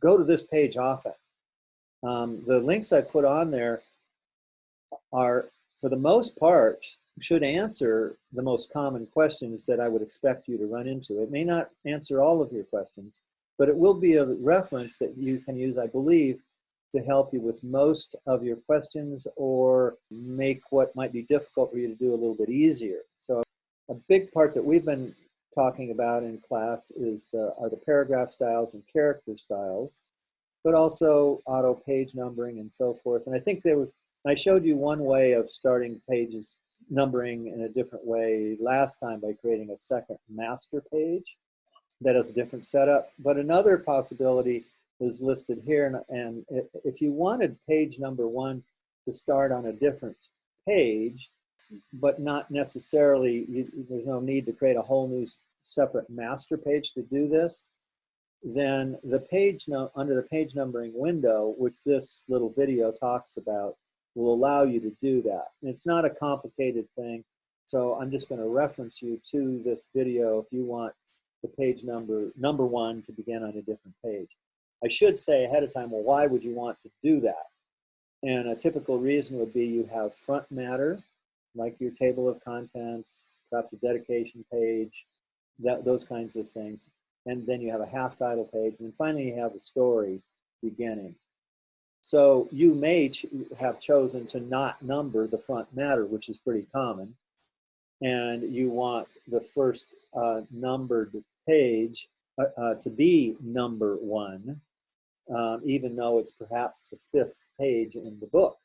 go to this page often. The links I put on there are, for the most part, should answer the most common questions that I would expect you to run into. It may not answer all of your questions, but it will be a reference that you can use, I believe, to help you with most of your questions or make what might be difficult for you to do a little bit easier. So a big part that we've been talking about in class are the paragraph styles and character styles, but also auto page numbering and so forth. And I think I showed you one way of starting pages numbering in a different way last time by creating a second master page that has a different setup. But another possibility is listed here. And if you wanted page number 1 to start on a different page, but not necessarily, there's no need to create a whole new separate master page to do this, then under the page numbering window, which this little video talks about, will allow you to do that. And it's not a complicated thing, so I'm just going to reference you to this video if you want the page number 1 to begin on a different page. I should say ahead of time, well, why would you want to do that? And a typical reason would be you have front matter, like your table of contents, perhaps a dedication page, those kinds of things. And then you have a half title page, and finally you have the story beginning. So you may have chosen to not number the front matter, which is pretty common, and you want the first numbered page to be number 1, even though it's perhaps the 5th page in the book.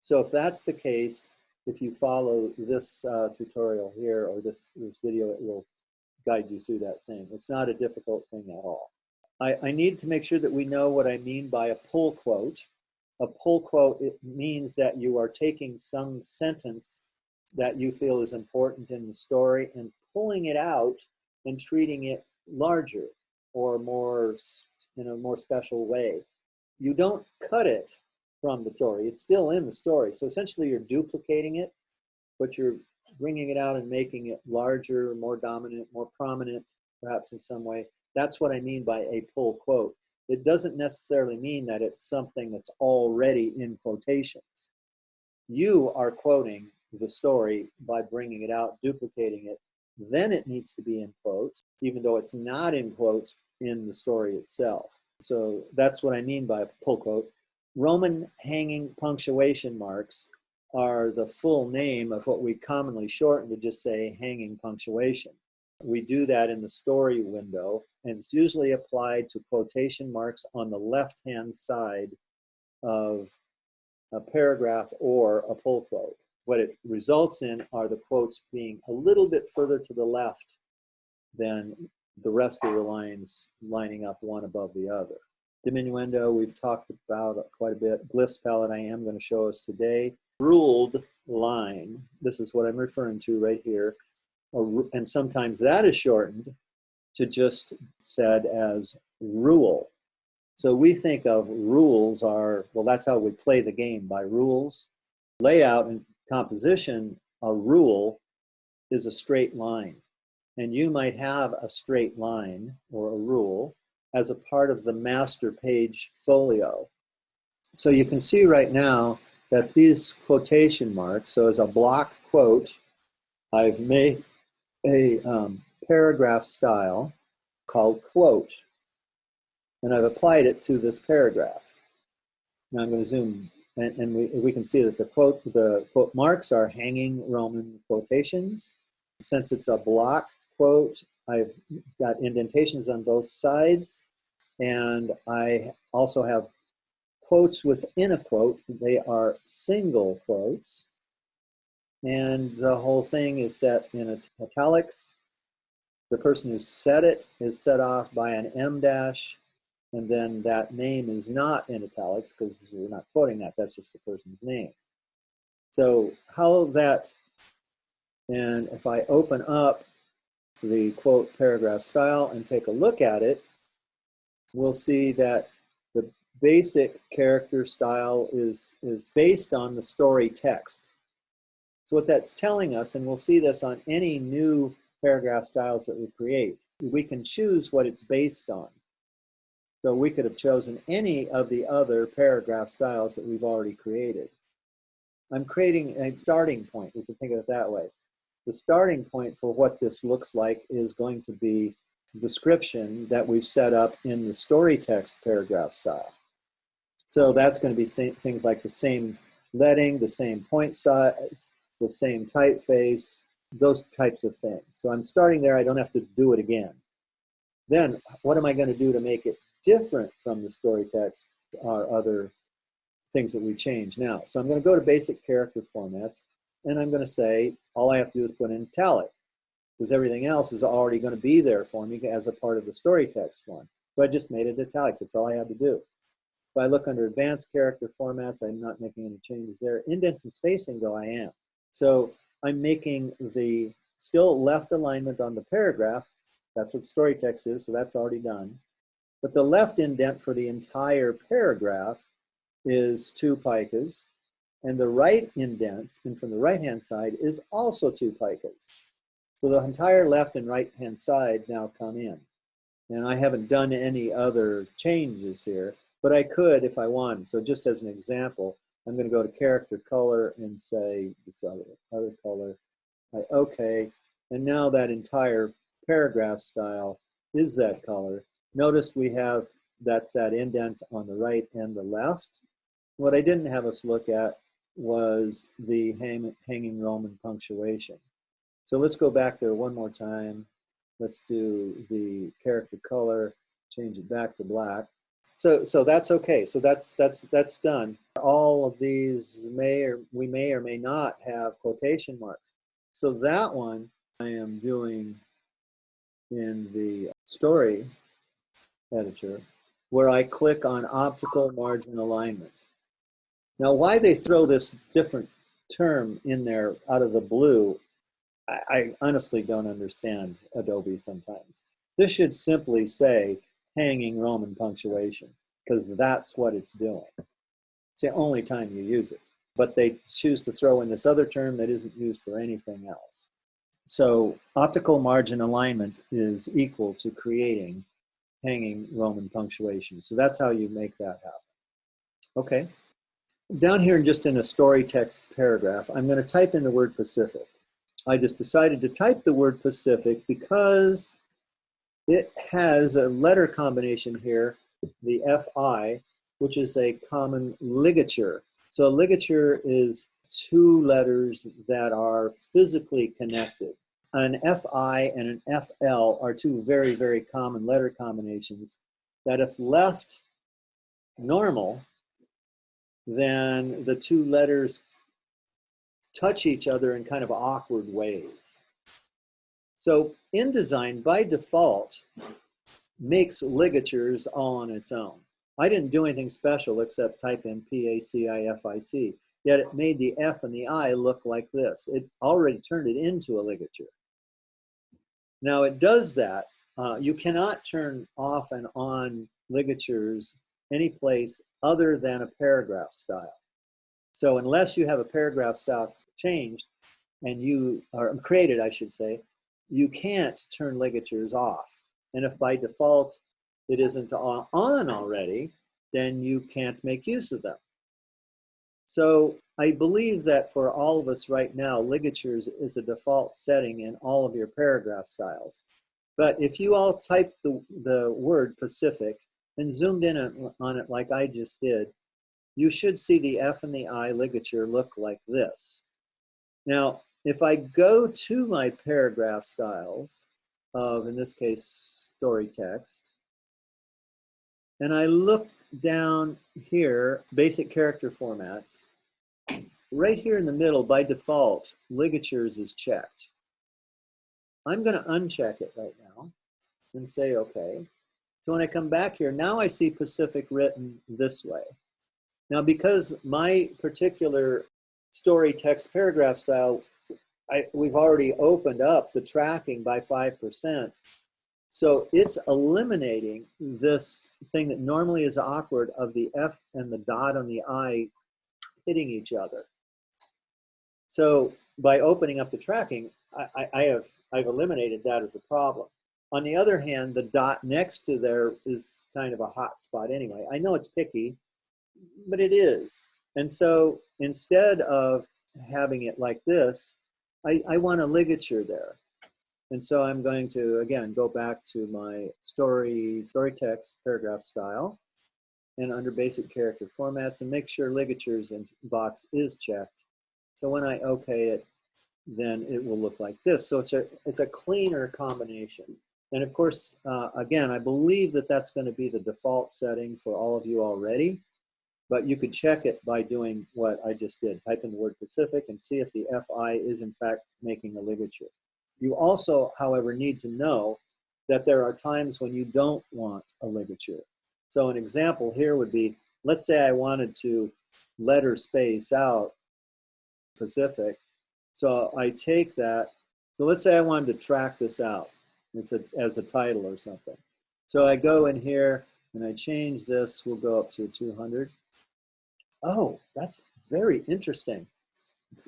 So if that's the case, if you follow this tutorial here or this video, it will guide you through that thing. It's not a difficult thing at all. I need to make sure that we know what I mean by a pull quote. A pull quote, it means that you are taking some sentence that you feel is important in the story and pulling it out and treating it larger or more in a more special way. You don't cut it from the story. It's still in the story. So essentially you're duplicating it, but you're bringing it out and making it larger, more dominant, more prominent, perhaps in some way. That's what I mean by a pull quote. It doesn't necessarily mean that it's something that's already in quotations. You are quoting the story by bringing it out, duplicating it. Then it needs to be in quotes, even though it's not in quotes in the story itself. So that's what I mean by a pull quote. Roman hanging punctuation marks are the full name of what we commonly shorten to just say hanging punctuation. We do that in the story window, and it's usually applied to quotation marks on the left-hand side of a paragraph or a pull quote. What it results in are the quotes being a little bit further to the left than the rest of the lines lining up one above the other. Diminuendo, we've talked about quite a bit. Glyphs palette, I am going to show us today. Ruled line, this is what I'm referring to right here. And sometimes that is shortened to just said as rule. So we think of rules are, well, that's how we play the game, by rules. Layout and composition, a rule is a straight line. And you might have a straight line or a rule as a part of the master page folio. So you can see right now that these quotation marks, so as a block quote, I've made a paragraph style called quote, and I've applied it to this paragraph. Now I'm going to zoom, and we can see that the quote marks are hanging Roman quotations. Since it's a block quote, I've got indentations on both sides, and I also have quotes within a quote. They are single quotes, and the whole thing is set in italics. The person who set it is set off by an M dash, and then that name is not in italics because we're not quoting that, that's just the person's name. So how that, and if I open up the quote paragraph style and take a look at it, we'll see that the basic character style is based on the story text. So what that's telling us, and we'll see this on any new paragraph styles that we create, we can choose what it's based on. So we could have chosen any of the other paragraph styles that we've already created. I'm creating a starting point. We can think of it that way. The starting point for what this looks like is going to be the description that we've set up in the story text paragraph style. So that's going to be things like the same leading, the same point size, the same typeface, those types of things. So I'm starting there. I don't have to do it again. Then what am I going to do to make it different from the story text or other things that we change now? So I'm going to go to basic character formats, and I'm going to say all I have to do is put in italic, because everything else is already going to be there for me as a part of the story text one. So I just made it italic. That's all I had to do. If I look under advanced character formats, I'm not making any changes there. Indents and spacing, though, I am. So I'm making the still left alignment on the paragraph. That's what story text is, so that's already done. But the left indent for the entire paragraph is 2 picas, and the right indent, and from the right-hand side, is also 2 picas. So the entire left and right-hand side now come in. And I haven't done any other changes here, but I could if I wanted. So just as an example, I'm going to go to character color and say this other color. OK, and now that entire paragraph style is that color. Notice we have that's that indent on the right and the left. What I didn't have us look at was the hanging Roman punctuation. So let's go back there one more time. Let's do the character color, change it back to black. So that's okay. So that's done. All of these we may or may not have quotation marks. So that one I am doing in the story editor, where I click on optical margin alignment. Now, why they throw this different term in there out of the blue, I honestly don't understand Adobe sometimes. This should simply say hanging Roman punctuation, because that's what it's doing. It's the only time you use it. But they choose to throw in this other term that isn't used for anything else. So optical margin alignment is equal to creating hanging Roman punctuation. So that's how you make that happen. Okay. Down here, just in a story text paragraph, I'm going to type in the word Pacific. I just decided to type the word Pacific because it has a letter combination here, the FI, which is a common ligature. So a ligature is 2 letters that are physically connected. An FI and an FL are 2 very, very common letter combinations that if left normal, then the 2 letters touch each other in kind of awkward ways. So InDesign, by default, makes ligatures all on its own. I didn't do anything special except type in PACIFIC, yet it made the F and the I look like this. It already turned it into a ligature. Now it does that. You cannot turn off and on ligatures any place other than a paragraph style. So unless you have a paragraph style changed and you are created, I should say, you can't turn ligatures off. And if by default it isn't on already, then you can't make use of them. So I believe that for all of us right now, ligatures is a default setting in all of your paragraph styles. But if you all type the word Pacific and zoomed in on it like I just did, you should see the F and the I ligature look like this. Now, if I go to my paragraph styles of, in this case, story text, and I look down here, basic character formats, right here in the middle, by default, ligatures is checked. I'm going to uncheck it right now and say OK. So when I come back here, now I see Pacific written this way. Now, because my particular story text paragraph style, we've already opened up the tracking by 5%. So it's eliminating this thing that normally is awkward of the F and the dot on the I hitting each other. So by opening up the tracking, I've eliminated that as a problem. On the other hand, the dot next to there is kind of a hot spot anyway. I know it's picky, but it is. And so instead of having it like this, I want a ligature there. And so I'm going to, again, go back to my story text paragraph style and under basic character formats and make sure ligatures and box is checked. So when I OK it, then it will look like this. So it's a cleaner combination. And of course, again, I believe that that's going to be the default setting for all of you already. But you could check it by doing what I just did. Type in the word Pacific and see if the FI is in fact making a ligature. You also, however, need to know that there are times when you don't want a ligature. So an example here would be, let's say I wanted to letter space out Pacific. So I take that. So let's say I wanted to track this out. It's as a title or something. So I go in here and I change this. We'll go up to 200. Oh, that's very interesting.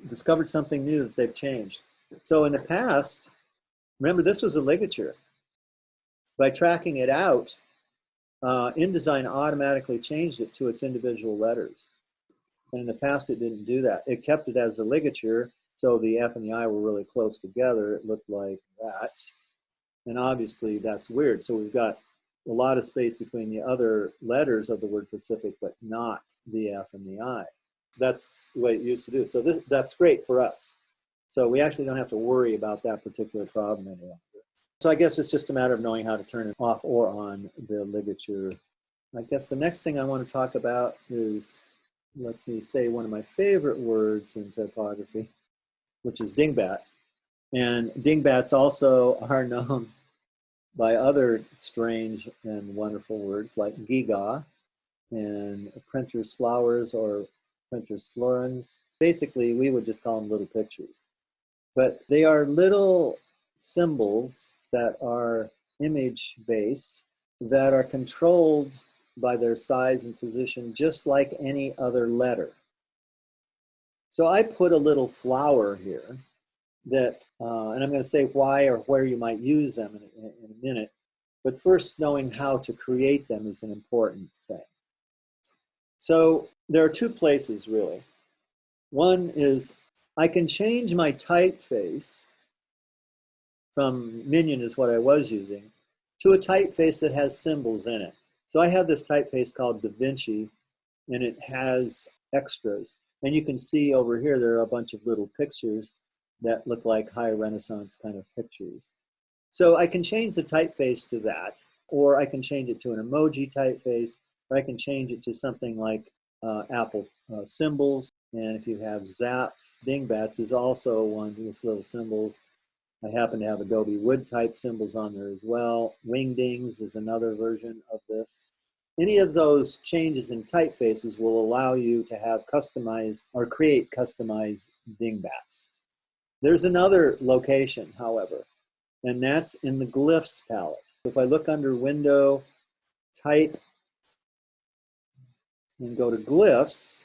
Discovered something new that they've changed. So in the past, remember this was a ligature. By tracking it out, InDesign automatically changed it to its individual letters. And in the past, it didn't do that. It kept it as a ligature, so the F and the I were really close together. It looked like that. And obviously, that's weird. So we've got a lot of space between the other letters of the word Pacific, but not the F and the I. That's the way it used to do. So that's great for us. So we actually don't have to worry about that particular problem any longer. So I guess it's just a matter of knowing how to turn it off or on the ligature. I guess the next thing I want to talk about is, let me say one of my favorite words in typography, which is dingbat. And dingbats also are known by other strange and wonderful words like giga and printer's flowers or printer's florins. Basically, we would just call them little pictures. But they are little symbols that are image-based that are controlled by their size and position just like any other letter. So I put a little flower here that, and I'm going to say why or where you might use them in a minute. But first, knowing how to create them is an important thing. So there are two places, really. One is I can change my typeface from Minion is what I was using to a typeface that has symbols in it. So I have this typeface called Da Vinci, and it has extras. And you can see over here, there are a bunch of little pictures that look like high Renaissance kind of pictures. So I can change the typeface to that, or I can change it to an emoji typeface, or I can change it to something like Apple symbols. And if you have Zap, Dingbats is also one with little symbols. I happen to have Adobe Wood type symbols on there as well. Wingdings is another version of this. Any of those changes in typefaces will allow you to have customized or create customized dingbats. There's another location, however, and that's in the glyphs palette. If I look under Window, Type, and go to glyphs,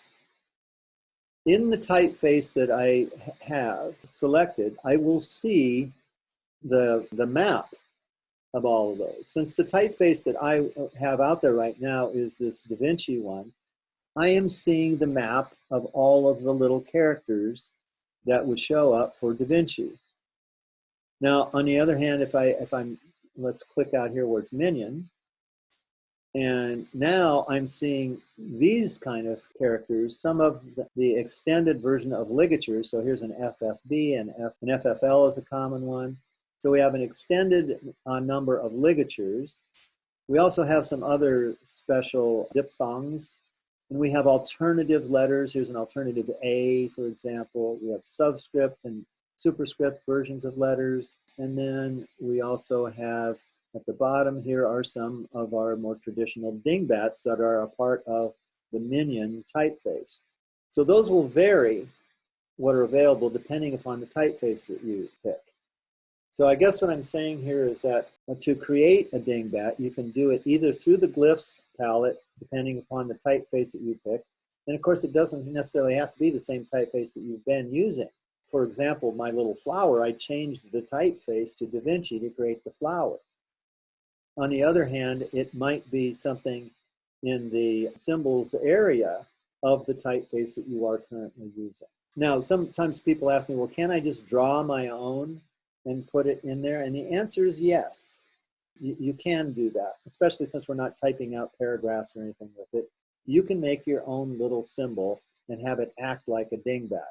in the typeface that I have selected, I will see the map of all of those. Since the typeface that I have out there right now is this Da Vinci one, I am seeing the map of all of the little characters that would show up for Da Vinci. Now, on the other hand, if I'm, let's click out here where it's Minion, and now I'm seeing these kind of characters, some of the extended version of ligatures. So here's an FFB, and an FFL is a common one. So we have an extended number of ligatures. We also have some other special diphthongs, and we have alternative letters. Here's an alternative A, for example. We have subscript and superscript versions of letters. And then we also have at the bottom here are some of our more traditional dingbats that are a part of the Minion typeface. So those will vary what are available depending upon the typeface that you pick. So I guess what I'm saying here is that to create a dingbat, you can do it either through the glyphs palette, depending upon the typeface that you pick. And of course, it doesn't necessarily have to be the same typeface that you've been using. For example, my little flower, I changed the typeface to Da Vinci to create the flower. On the other hand, it might be something in the symbols area of the typeface that you are currently using. Now, sometimes people ask me, well, can I just draw my own and put it in there? And the answer is yes. You can do that, especially since we're not typing out paragraphs or anything with it. You can make your own little symbol and have it act like a dingbat.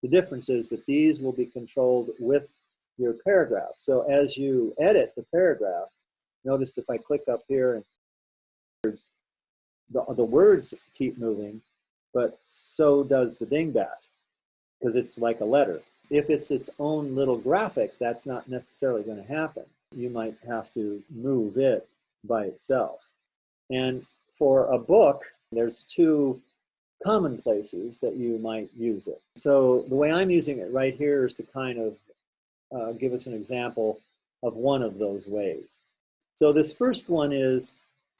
The difference is that these will be controlled with your paragraph. So as you edit the paragraph, notice if I click up here, the words keep moving, but so does the dingbat, because it's like a letter. If it's its own little graphic, that's not necessarily going to happen. You might have to move it by itself. And for a book, there's two common places that you might use it. So the way I'm using it right here is to kind of give us an example of one of those ways. So this first one is,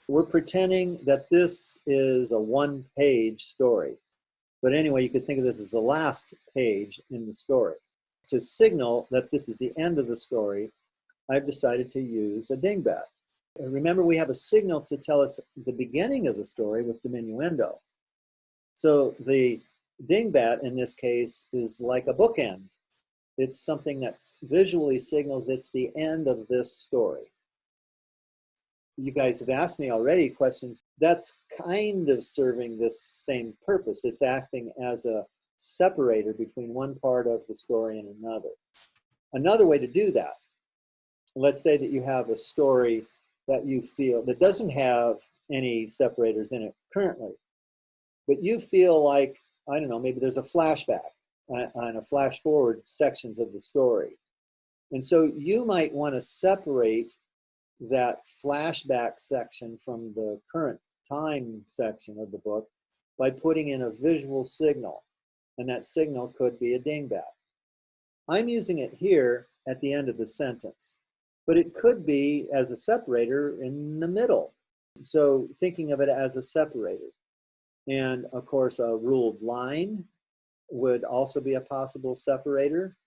we're pretending that this is a one-page story. But anyway, you could think of this as the last page in the story. To signal that this is the end of the story, I've decided to use a dingbat. Remember, we have a signal to tell us the beginning of the story with diminuendo. So the dingbat in this case is like a bookend. It's something that visually signals it's the end of this story. You guys have asked me already questions. That's kind of serving this same purpose. It's acting as a separator between one part of the story and another. Another way to do that, let's say that you have a story that you feel that doesn't have any separators in it currently, but you feel like, I don't know, maybe there's a flashback on a flash forward sections of the story. And so you might want to separate that flashback section from the current time section of the book by putting in a visual signal. And that signal could be a dingbat. I'm using it here at the end of the sentence, but it could be as a separator in the middle. So thinking of it as a separator. And of course, a ruled line would also be a possible separator.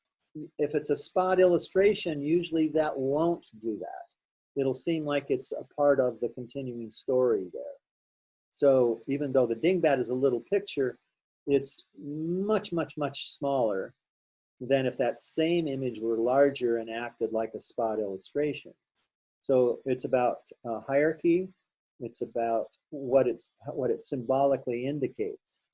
If it's a spot illustration, usually that won't do that. It'll seem like it's a part of the continuing story there. So even though the dingbat is a little picture, it's much, much, much smaller than if that same image were larger and acted like a spot illustration. So it's about hierarchy. It's about what it symbolically indicates.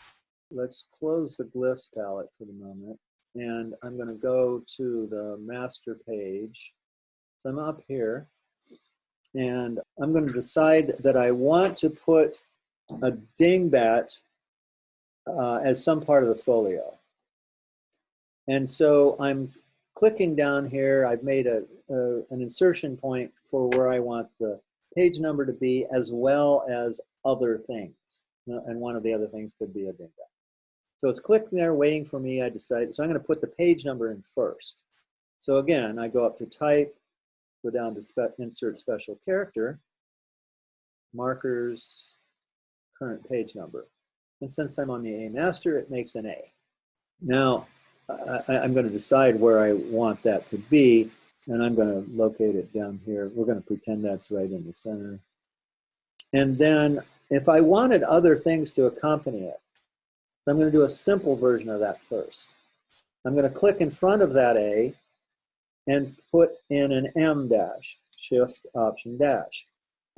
Let's close the glyphs palette for the moment. And I'm going to go to the master page. So I'm up here. And I'm going to decide that I want to put a dingbat as some part of the folio. And so I'm clicking down here. I've made an insertion point for where I want the page number to be, as well as other things. And one of the other things could be a dingbat. So it's clicking there, waiting for me. I decide. So I'm going to put the page number in first. So again, I go up to type, go down to insert special character, markers, current page number. And since I'm on the A master, it makes an A. Now, I'm going to decide where I want that to be, and I'm going to locate it down here. We're going to pretend that's right in the center. And then if I wanted other things to accompany it, I'm going to do a simple version of that first. I'm going to click in front of that A and put in an M dash, Shift Option dash.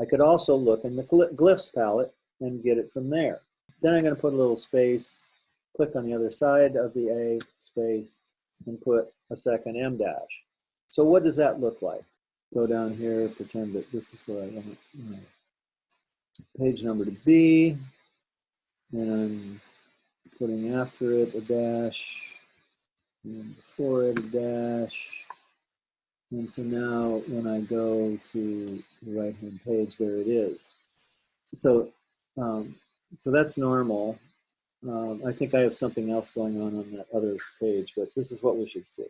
I could also look in the glyphs palette and get it from there. Then I'm going to put a little space, click on the other side of the A, space, and put a second M dash. So what does that look like? Go down here, pretend that this is where I want my page number to be, and putting after it a dash, and before it a dash. And so now when I go to the right-hand page, there it is. So, so that's normal. I think I have something else going on that other page, but this is what we should see.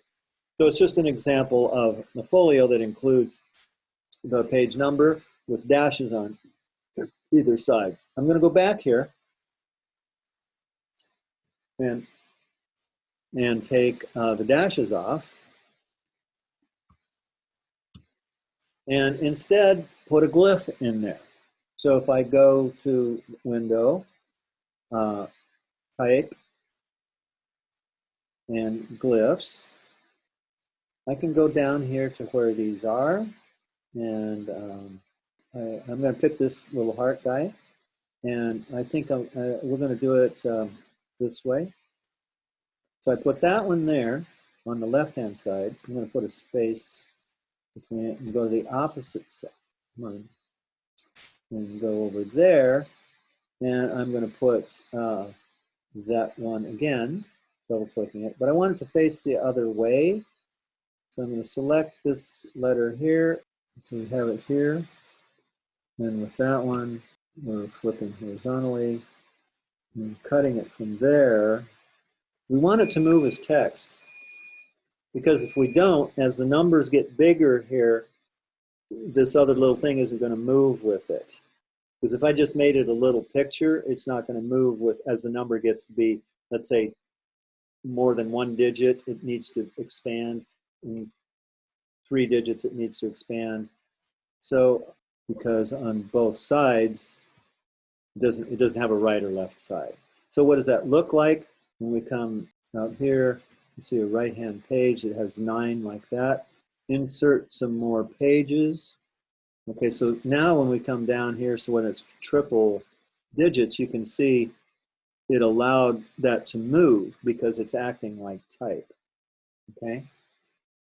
So it's just an example of the folio that includes the page number with dashes on either side. I'm going to go back here and take the dashes off. And instead put a glyph in there. So if I go to Window, Type, and Glyphs, I can go down here to where these are, and I'm going to pick this little heart guy, and I think we're going to do it this way. So I put that one there on the left-hand side. I'm going to put a space between it and go to the opposite side. Come on. And go over there, and I'm going to put that one again, double-clicking it. But I want it to face the other way. So I'm going to select this letter here. So we have it here. And with that one, we're flipping horizontally and cutting it from there. We want it to move as text, because if we don't, as the numbers get bigger here, this other little thing isn't going to move with it. Because if I just made it a little picture, it's not going to move with, as the number gets to be, let's say, more than one digit, it needs to expand. In 3 digits, it needs to expand. So, because on both sides, it doesn't have a right or left side. So what does that look like? When we come out here, you see a right-hand page that has 9 like that. Insert some more pages. Okay, so now when we come down here, so when it's triple digits, you can see it allowed that to move because it's acting like type. Okay,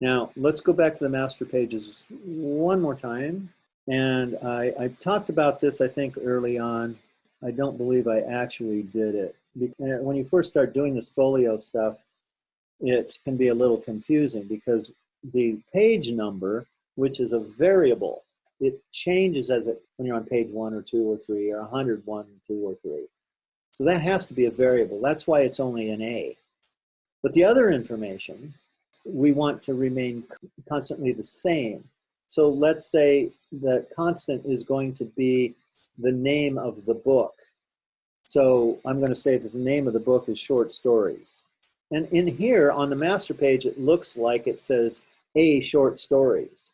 now let's go back to the master pages one more time. And I talked about this, I think, early on. I don't believe I actually did it. When you first start doing this folio stuff, it can be a little confusing because the page number, which is a variable, it changes when you're on page 1 or 2 or 3 or 101, 2 or 3. So that has to be a variable. That's why it's only an A. But the other information, we want to remain constantly the same. So let's say the constant is going to be the name of the book. So I'm going to say that the name of the book is Short Stories. And in here on the master page, it looks like it says A Short Stories.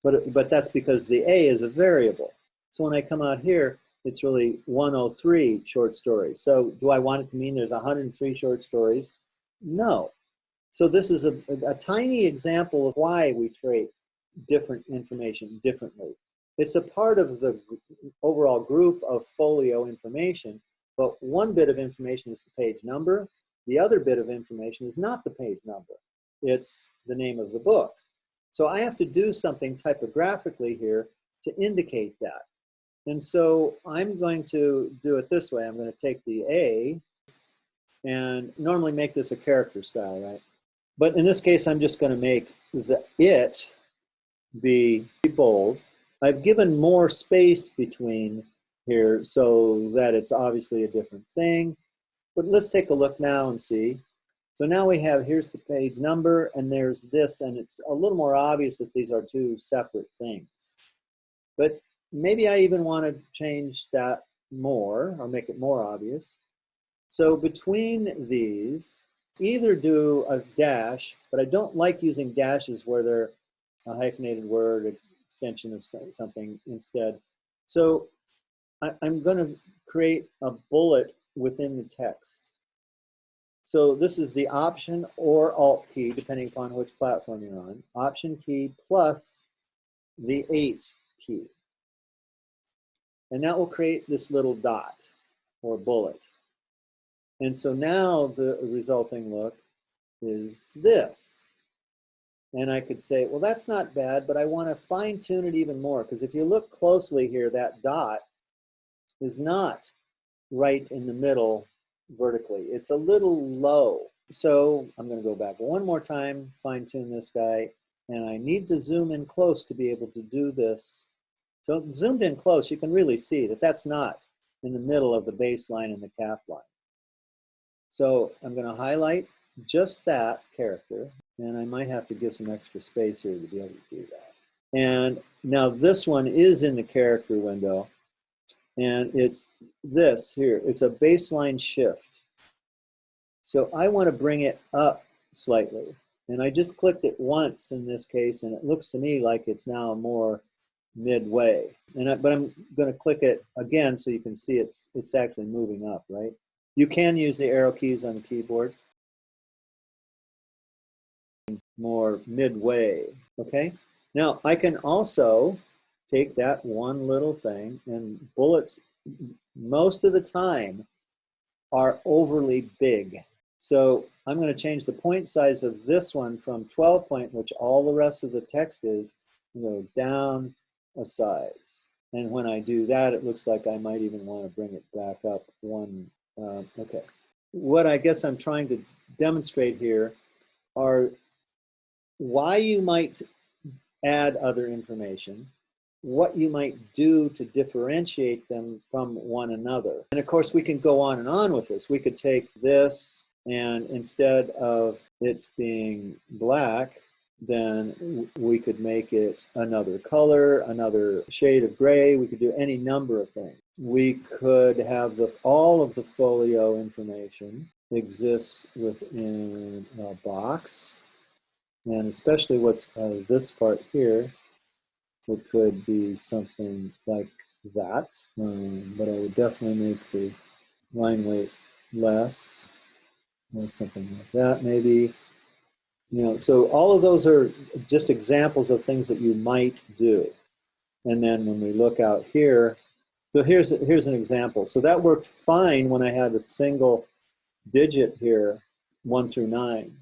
But that's because the A is a variable. So when I come out here, it's really 103 short stories. So do I want it to mean there's 103 short stories? No. So this is a tiny example of why we treat different information differently. It's a part of the overall group of folio information, but one bit of information is the page number. The other bit of information is not the page number. It's the name of the book. So I have to do something typographically here to indicate that. And so I'm going to do it this way. I'm going to take the A and normally make this a character style, right? But in this case, I'm just going to make the it be bold. I've given more space between here so that it's obviously a different thing. But let's take a look now and see. So now we have, here's the page number, and there's this, and it's a little more obvious that these are two separate things. But maybe I even want to change that more, or make it more obvious. So between these, either do a dash, but I don't like using dashes where they're a hyphenated word, extension of something instead. So I'm going to create a bullet within the text. So this is the Option or Alt key, depending upon which platform you're on. Option key plus the 8 key. And that will create this little dot or bullet. And so now the resulting look is this. And I could say, well, that's not bad, but I want to fine tune it even more. Because if you look closely here, that dot is not right in the middle vertically. It's a little low. So I'm going to go back one more time, fine tune this guy. And I need to zoom in close to be able to do this. So zoomed in close, you can really see that that's not in the middle of the baseline and the cap line. So I'm going to highlight just that character, and I might have to give some extra space here to be able to do that. And now this one is in the character window, and it's this here. It's a baseline shift. So I want to bring it up slightly. And I just clicked it once in this case, and it looks to me like it's now more midway. But I'm going to click it again so you can see it's actually moving up, right? You can use the arrow keys on the keyboard. More midway, okay? Now, I can also take that one little thing, and bullets most of the time are overly big. So I'm going to change the point size of this one from 12 point, which all the rest of the text is, go down a size. And when I do that, it looks like I might even want to bring it back up one. Okay. What I guess I'm trying to demonstrate here are why you might add other information, what you might do to differentiate them from one another. And of course, we can go on and on with this. We could take this, and instead of it being black, then we could make it another color, another shade of gray. We could do any number of things. We could have all of the folio information exist within a box, and especially what's this part here, it could be something like that, but I would definitely make the line weight less, or something like that maybe. So all of those are just examples of things that you might do. And then when we look out here, so here's an example. So that worked fine when I had a single digit here, 1 through 9.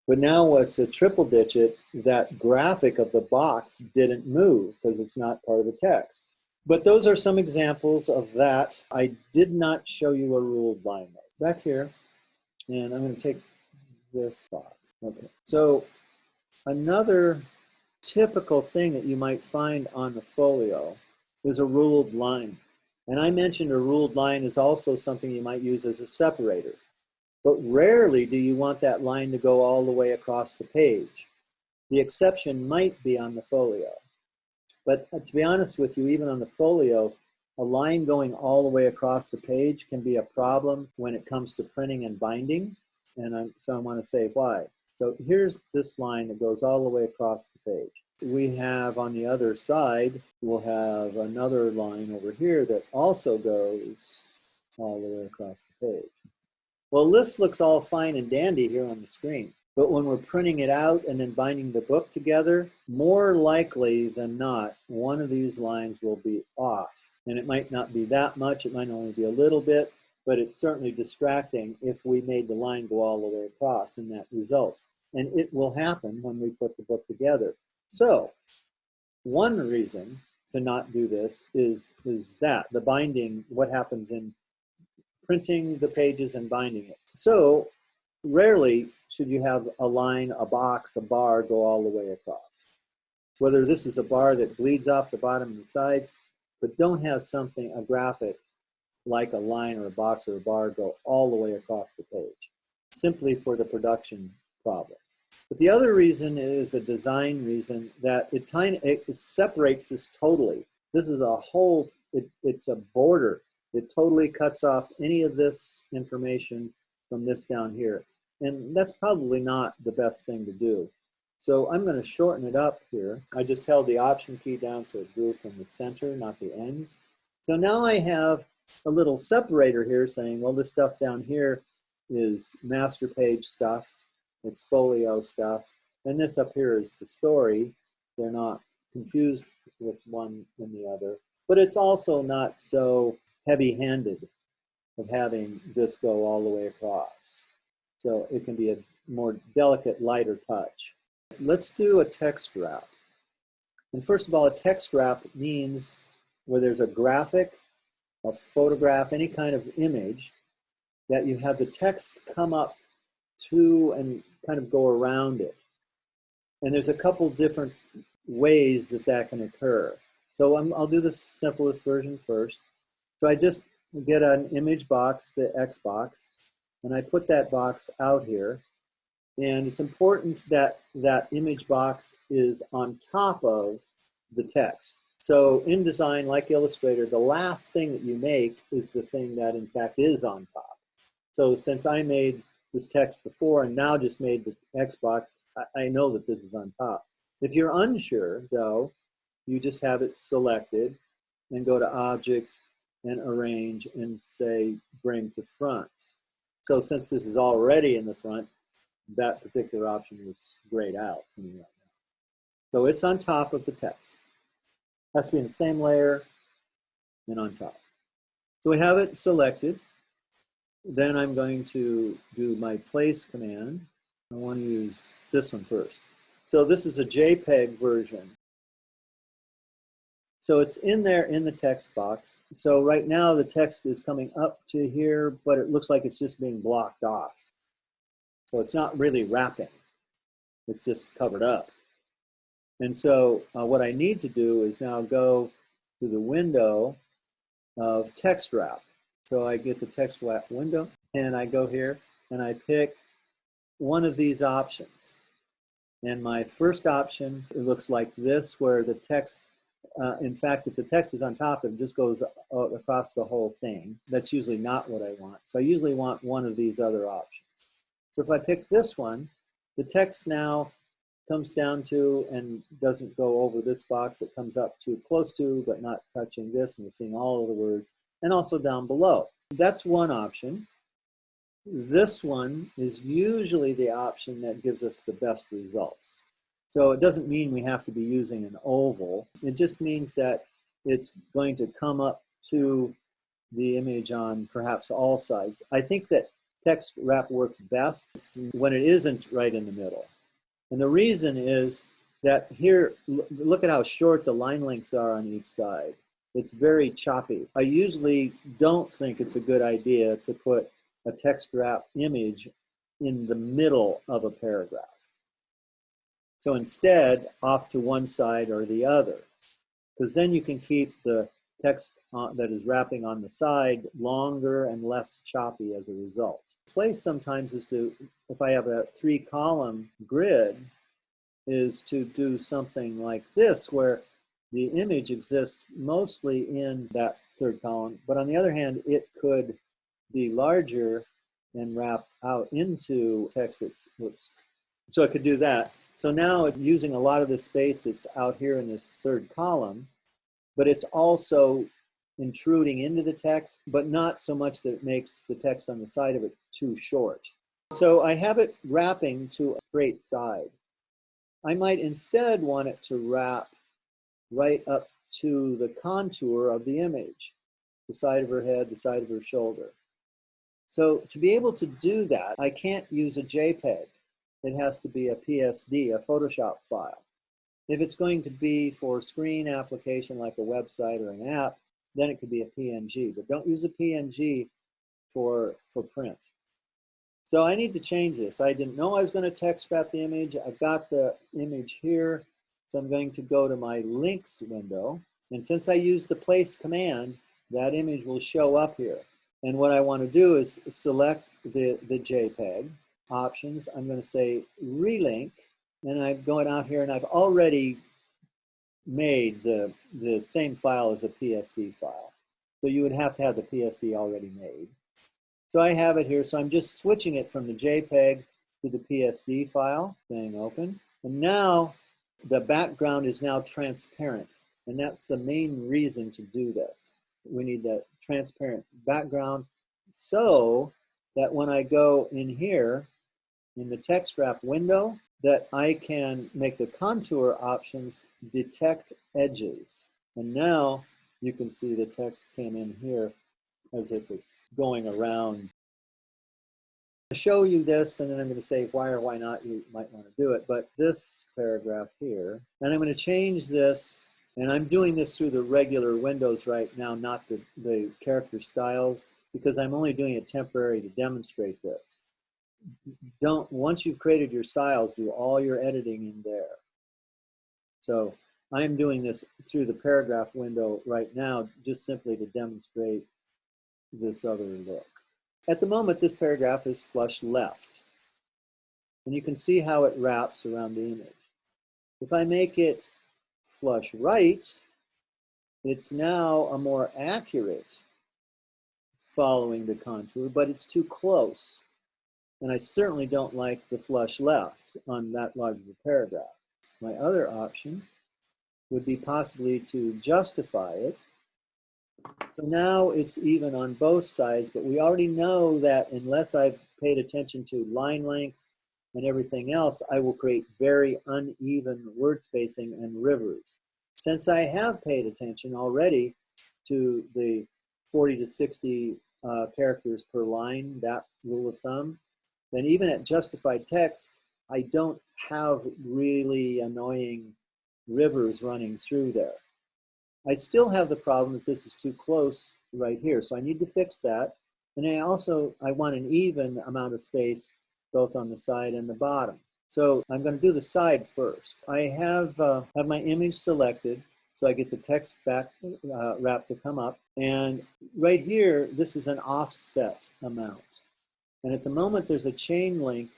But now what's a triple digit, that graphic of the box didn't move because it's not part of the text. But those are some examples of that. I did not show you a ruled line back here, and I'm going to take this box. Okay, so another typical thing that you might find on the folio is a ruled line. And I mentioned a ruled line is also something you might use as a separator. But rarely do you want that line to go all the way across the page. The exception might be on the folio. But to be honest with you, even on the folio, a line going all the way across the page can be a problem when it comes to printing and binding. And so I want to say why. So here's this line that goes all the way across the page. We have on the other side, we'll have another line over here that also goes all the way across the page. Well, this looks all fine and dandy here on the screen, but when we're printing it out and then binding the book together, more likely than not, one of these lines will be off. And it might not be that much, it might only be a little bit, but it's certainly distracting if we made the line go all the way across, and that results. And it will happen when we put the book together. So one reason to not do this is that, the binding, what happens in printing the pages and binding it. So rarely should you have a line, a box, a bar go all the way across. Whether this is a bar that bleeds off the bottom and the sides, but don't have something, a graphic, like a line or a box or a bar go all the way across the page, simply for the production problems. But the other reason is a design reason, that it separates this totally. This is a whole, it's a border. It totally cuts off any of this information from this down here. And that's probably not the best thing to do. So I'm going to shorten it up here. I just held the Option key down so it grew from the center, not the ends. So now I have a little separator here saying, well, this stuff down here is master page stuff. It's folio stuff. And this up here is the story. They're not confused with one and the other. But it's also not so heavy-handed of having this go all the way across. So it can be a more delicate, lighter touch. Let's do a text wrap. And first of all, a text wrap means where there's a graphic, a photograph, any kind of image, that you have the text come up to and kind of go around it. And there's a couple different ways that that can occur. So I'll do the simplest version first. So I just get an image box, the X box, and I put that box out here. And it's important that that image box is on top of the text. So in design, like Illustrator, the last thing that you make is the thing that in fact is on top. So since I made this text before and now just made the X box, I know that this is on top. If you're unsure, though, you just have it selected and go to Object and Arrange and say Bring to Front. So since this is already in the front, that particular option is grayed out for me right now. So it's on top of the text. Has to be in the same layer and on top. So we have it selected. Then I'm going to do my place command. I want to use this one first. So this is a JPEG version. So it's in there in the text box. So right now the text is coming up to here, but it looks like it's just being blocked off. So it's not really wrapping. It's just covered up. And so what I need to do is now go to the window of text wrap. So I get the text wrap window and I go here and I pick one of these options. And my first option, it looks like this, where the text, in fact, if the text is on top, it just goes across the whole thing. That's usually not what I want. So I usually want one of these other options. So if I pick this one, the text now comes down to and doesn't go over this box. It comes up to close to, but not touching this, and we're seeing all of the words, and also down below. That's one option. This one is usually the option that gives us the best results. So it doesn't mean we have to be using an oval. It just means that it's going to come up to the image on perhaps all sides. I think that text wrap works best when it isn't right in the middle. And the reason is that here, look at how short the line lengths are on each side. It's very choppy. I usually don't think it's a good idea to put a text wrap image in the middle of a paragraph. So instead, off to one side or the other, because then you can keep the text that is wrapping on the side longer and less choppy as a result. Place sometimes is to, if I have a 3-column grid, is to do something like this, where the image exists mostly in that 3rd column, but on the other hand, it could be larger and wrap out into text that's, whoops. So I could do that. So now using a lot of the space that's out here in this 3rd column, but it's also intruding into the text, but not so much that it makes the text on the side of it too short. So I have it wrapping to a straight side. I might instead want it to wrap right up to the contour of the image, the side of her head, the side of her shoulder. So to be able to do that, I can't use a JPEG. It has to be a PSD, a Photoshop file. If it's going to be for screen application like a website or an app, then it could be a PNG, but don't use a PNG for print. So I need to change this. I didn't know I was going to text wrap the image. I've got the image here, so I'm going to go to my links window, and since I used the place command, that image will show up here. And what I want to do is select the JPEG options. I'm going to say relink, and I'm going out here and I've already made the same file as a PSD file. So you would have to have the PSD already made. So I have it here, so I'm just switching it from the JPEG to the PSD file, saying open. And now the background is now transparent, and that's the main reason to do this. We need that transparent background so that when I go in here in the text wrap window, that I can make the contour options detect edges. And now you can see the text came in here as if it's going around. To show you this, and then I'm going to say why or why not you might want to do it, but this paragraph here, and I'm going to change this. And I'm doing this through the regular windows right now, not the character styles, because I'm only doing it temporary to demonstrate this. Once you've created your styles, do all your editing in there. So I'm doing this through the paragraph window right now, just simply to demonstrate this other look. At the moment, this paragraph is flush left. And you can see how it wraps around the image. If I make it flush right, it's now a more accurate following the contour, but it's too close. And I certainly don't like the flush left on that large of a paragraph. My other option would be possibly to justify it. So now it's even on both sides, but we already know that unless I've paid attention to line length and everything else, I will create very uneven word spacing and rivers. Since I have paid attention already to the 40 to 60 characters per line, that rule of thumb, then even at justified text, I don't have really annoying rivers running through there. I still have the problem that this is too close right here, so I need to fix that. And I want an even amount of space both on the side and the bottom. So I'm going to do the side first. I have my image selected, so I get the text back wrap to come up. And right here, this is an offset amount. And at the moment, there's a chain link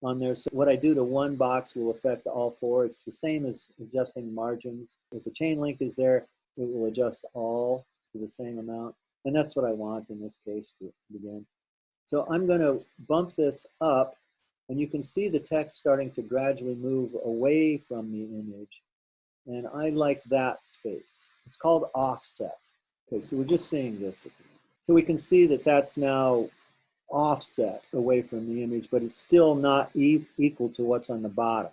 on there. So what I do to one box will affect all four. It's the same as adjusting margins. If the chain link is there, it will adjust all to the same amount. And that's what I want in this case to begin. So I'm going to bump this up, and you can see the text starting to gradually move away from the image. And I like that space. It's called offset. Okay, so we're just seeing this. So we can see that that's now offset away from the image, but it's still not equal to what's on the bottom.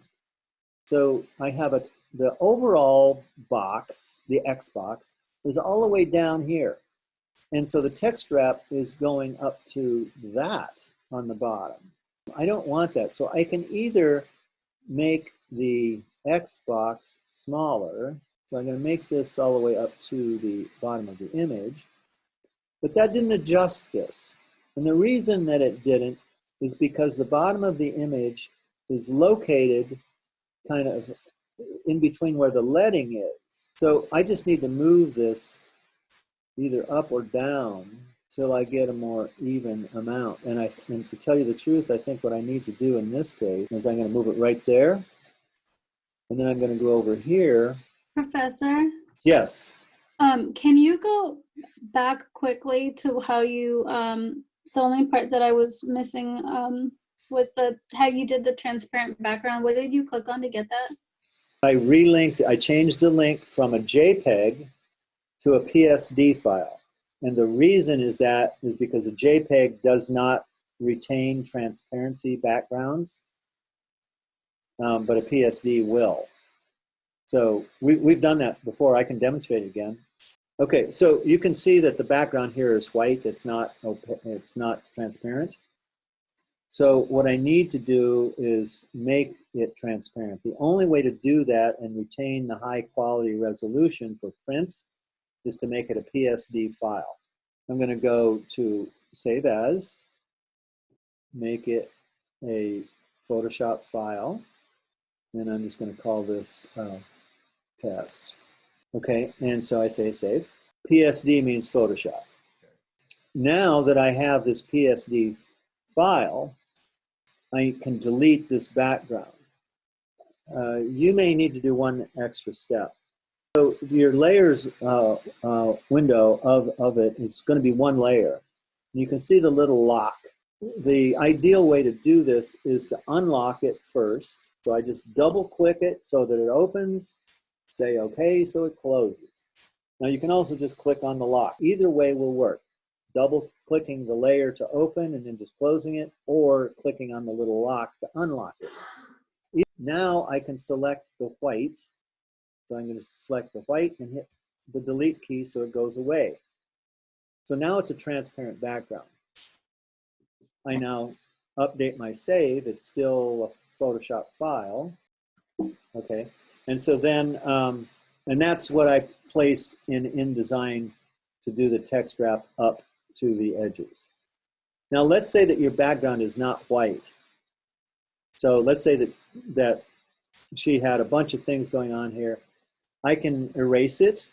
So I have the overall box, the X box, is all the way down here. And so the text wrap is going up to that on the bottom. I don't want that. So I can either make the X box smaller. So I'm going to make this all the way up to the bottom of the image. But that didn't adjust this. And the reason that it didn't is because the bottom of the image is located kind of in between where the leading is. So I just need to move this either up or down till I get a more even amount. And to tell you the truth, I think what I need to do in this case is I'm going to move it right there. And then I'm going to go over here. Professor? Yes. Can you go back quickly to how you, the only part that I was missing with how you did the transparent background, what did you click on to get that? I changed the link from a JPEG to a PSD file. And the reason is because a JPEG does not retain transparency backgrounds, but a PSD will. So we've done that before. I can demonstrate it again. Okay, so you can see that the background here is white. It's not transparent. So what I need to do is make it transparent. The only way to do that and retain the high quality resolution for print is to make it a PSD file. I'm going to go to Save As, make it a Photoshop file, and I'm just going to call this test. Okay, and so I say Save. PSD means Photoshop. Now that I have this PSD file, I can delete this background. You may need to do one extra step. So your layers window of it is going to be one layer. You can see the little lock. The ideal way to do this is to unlock it first. So I just double click it so that it opens, say okay, so it closes. Now you can also just click on the lock. Either way will work. Double clicking the layer to open and then just closing it, or clicking on the little lock to unlock it. Now I can select the white. So I'm going to select the white and hit the delete key so it goes away. So now it's a transparent background. I now update my save. It's still a Photoshop file. Okay, and so then, and that's what I placed in InDesign to do the text wrap up to the edges. Now let's say that your background is not white. So let's say that she had a bunch of things going on here. I can erase it.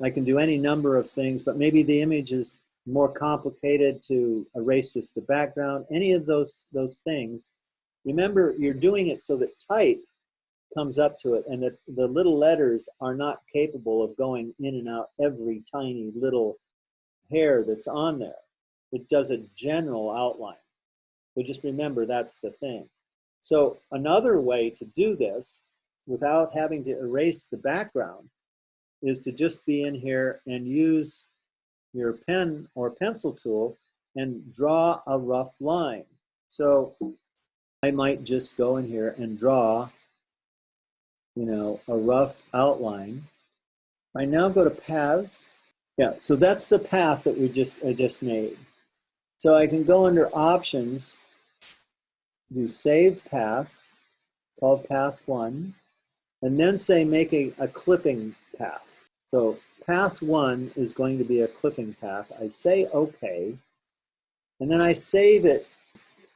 I can do any number of things, but maybe the image is more complicated to erase just the background. Any of those things. Remember, you're doing it so that type comes up to it and that the little letters are not capable of going in and out every tiny little hair that's on there. It does a general outline. So just remember, that's the thing. So another way to do this without having to erase the background is to just be in here and use your pen or pencil tool and draw a rough line. So I might just go in here and draw, a rough outline. I now go to paths. Yeah, so that's the path that I just made. So I can go under options, do save path, called path 1, and then say make a clipping path. So path 1 is going to be a clipping path. I say OK, and then I save it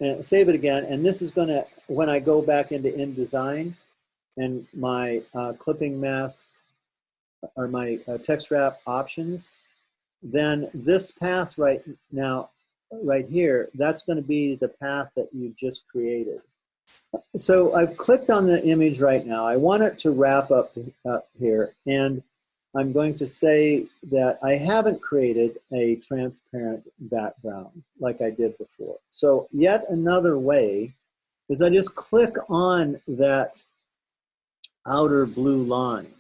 again. And this is going to, when I go back into InDesign and my clipping masks or my text wrap options, then this path right now, right here, that's going to be the path that you just created. So I've clicked on the image right now. I want it to wrap up here, and I'm going to say that I haven't created a transparent background like I did before. So yet another way is I just click on that outer blue line,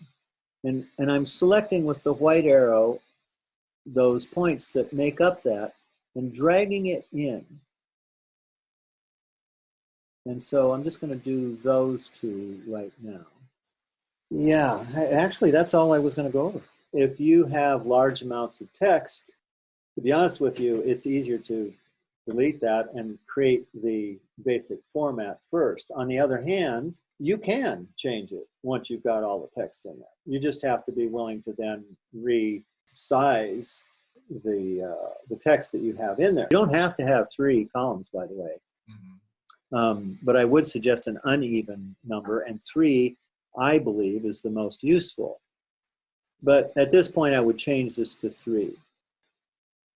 and I'm selecting with the white arrow those points that make up that and dragging it in. And so I'm just going to do those two right now. Yeah, actually, that's all I was going to go over. If you have large amounts of text, to be honest with you, it's easier to delete that and create the basic format first. On the other hand, you can change it once you've got all the text in there. You just have to be willing to then resize the text that you have in there. You don't have to have 3 columns, by the way. But I would suggest an uneven number, and 3, I believe, is the most useful. But at this point, I would change this to 3.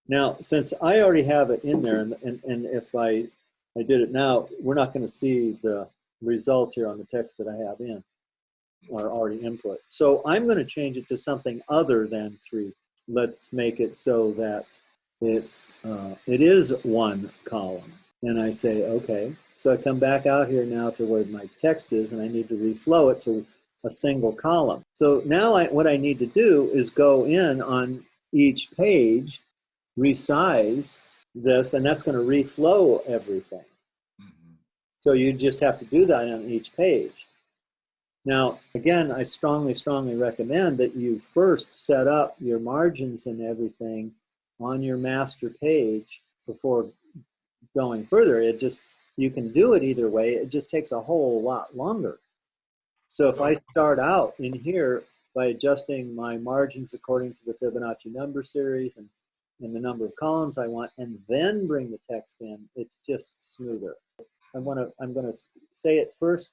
Now, since I already have it in there, and if I did it now, we're not going to see the result here on the text that I have in or already input. So I'm going to change it to something other than 3. Let's make it so that it is 1 column. And I say, okay. So I come back out here now to where my text is, and I need to reflow it to a single column. So now what I need to do is go in on each page, resize this, and that's going to reflow everything. So you just have to do that on each page. Now, again, I strongly, strongly recommend that you first set up your margins and everything on your master page before going further. You can do it either way. It just takes a whole lot longer. So if I start out in here by adjusting my margins according to the Fibonacci number series and the number of columns I want, and then bring the text in, it's just smoother. I'm going to say it first,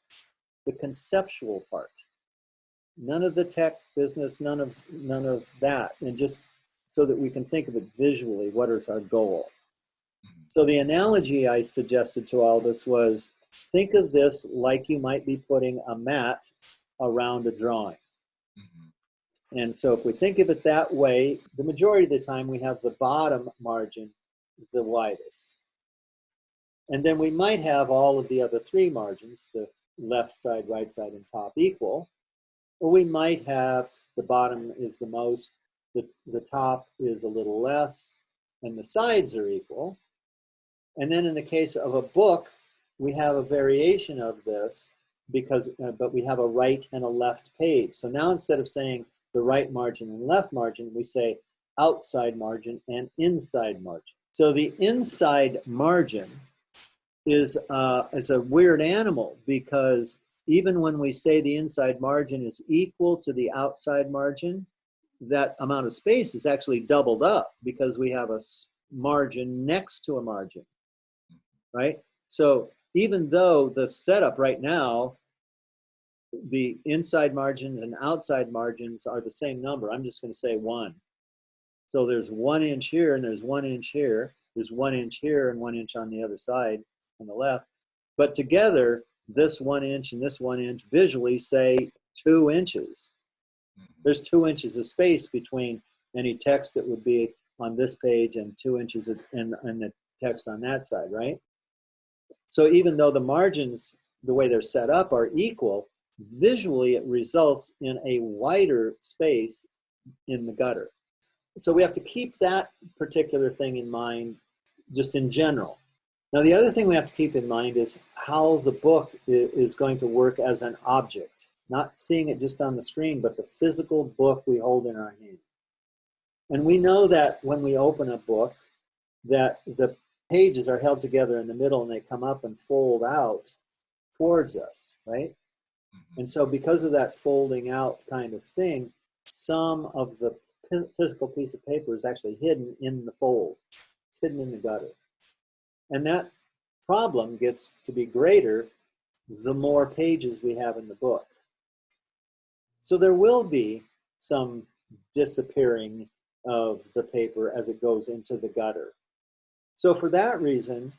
the conceptual part. None of the tech business, none of that, and just so that we can think of it visually, what is our goal? So the analogy I suggested to all this was, think of this like you might be putting a mat around a drawing. And so if we think of it that way, the majority of the time we have the bottom margin the widest. And then we might have all of the other 3 margins, the left side, right side, and top equal. Or we might have the bottom is the most, the top is a little less, and the sides are equal. And then in the case of a book, we have a variation of this but we have a right and a left page. So now instead of saying the right margin and left margin, we say outside margin and inside margin. So the inside margin is a weird animal, because even when we say the inside margin is equal to the outside margin, that amount of space is actually doubled up because we have a margin next to a margin. Right? So even though the setup right now, the inside margins and outside margins are the same number, I'm just going to say 1. So there's 1 inch here and there's 1 inch here. There's 1 inch here and 1 inch on the other side on the left. But together, this 1 inch and this 1 inch visually say 2 inches. There's 2 inches of space between any text that would be on this page and 2 inches in the text on that side, right? So even though the margins, the way they're set up, are equal, visually it results in a wider space in the gutter. So we have to keep that particular thing in mind just in general. Now, the other thing we have to keep in mind is how the book is going to work as an object, not seeing it just on the screen, but the physical book we hold in our hand. And we know that when we open a book, that the pages are held together in the middle and they come up and fold out towards us, right? And so because of that folding out kind of thing, some of the physical piece of paper is actually hidden in the fold. It's hidden in the gutter. And that problem gets to be greater the more pages we have in the book. So there will be some disappearing of the paper as it goes into the gutter. So for that reason,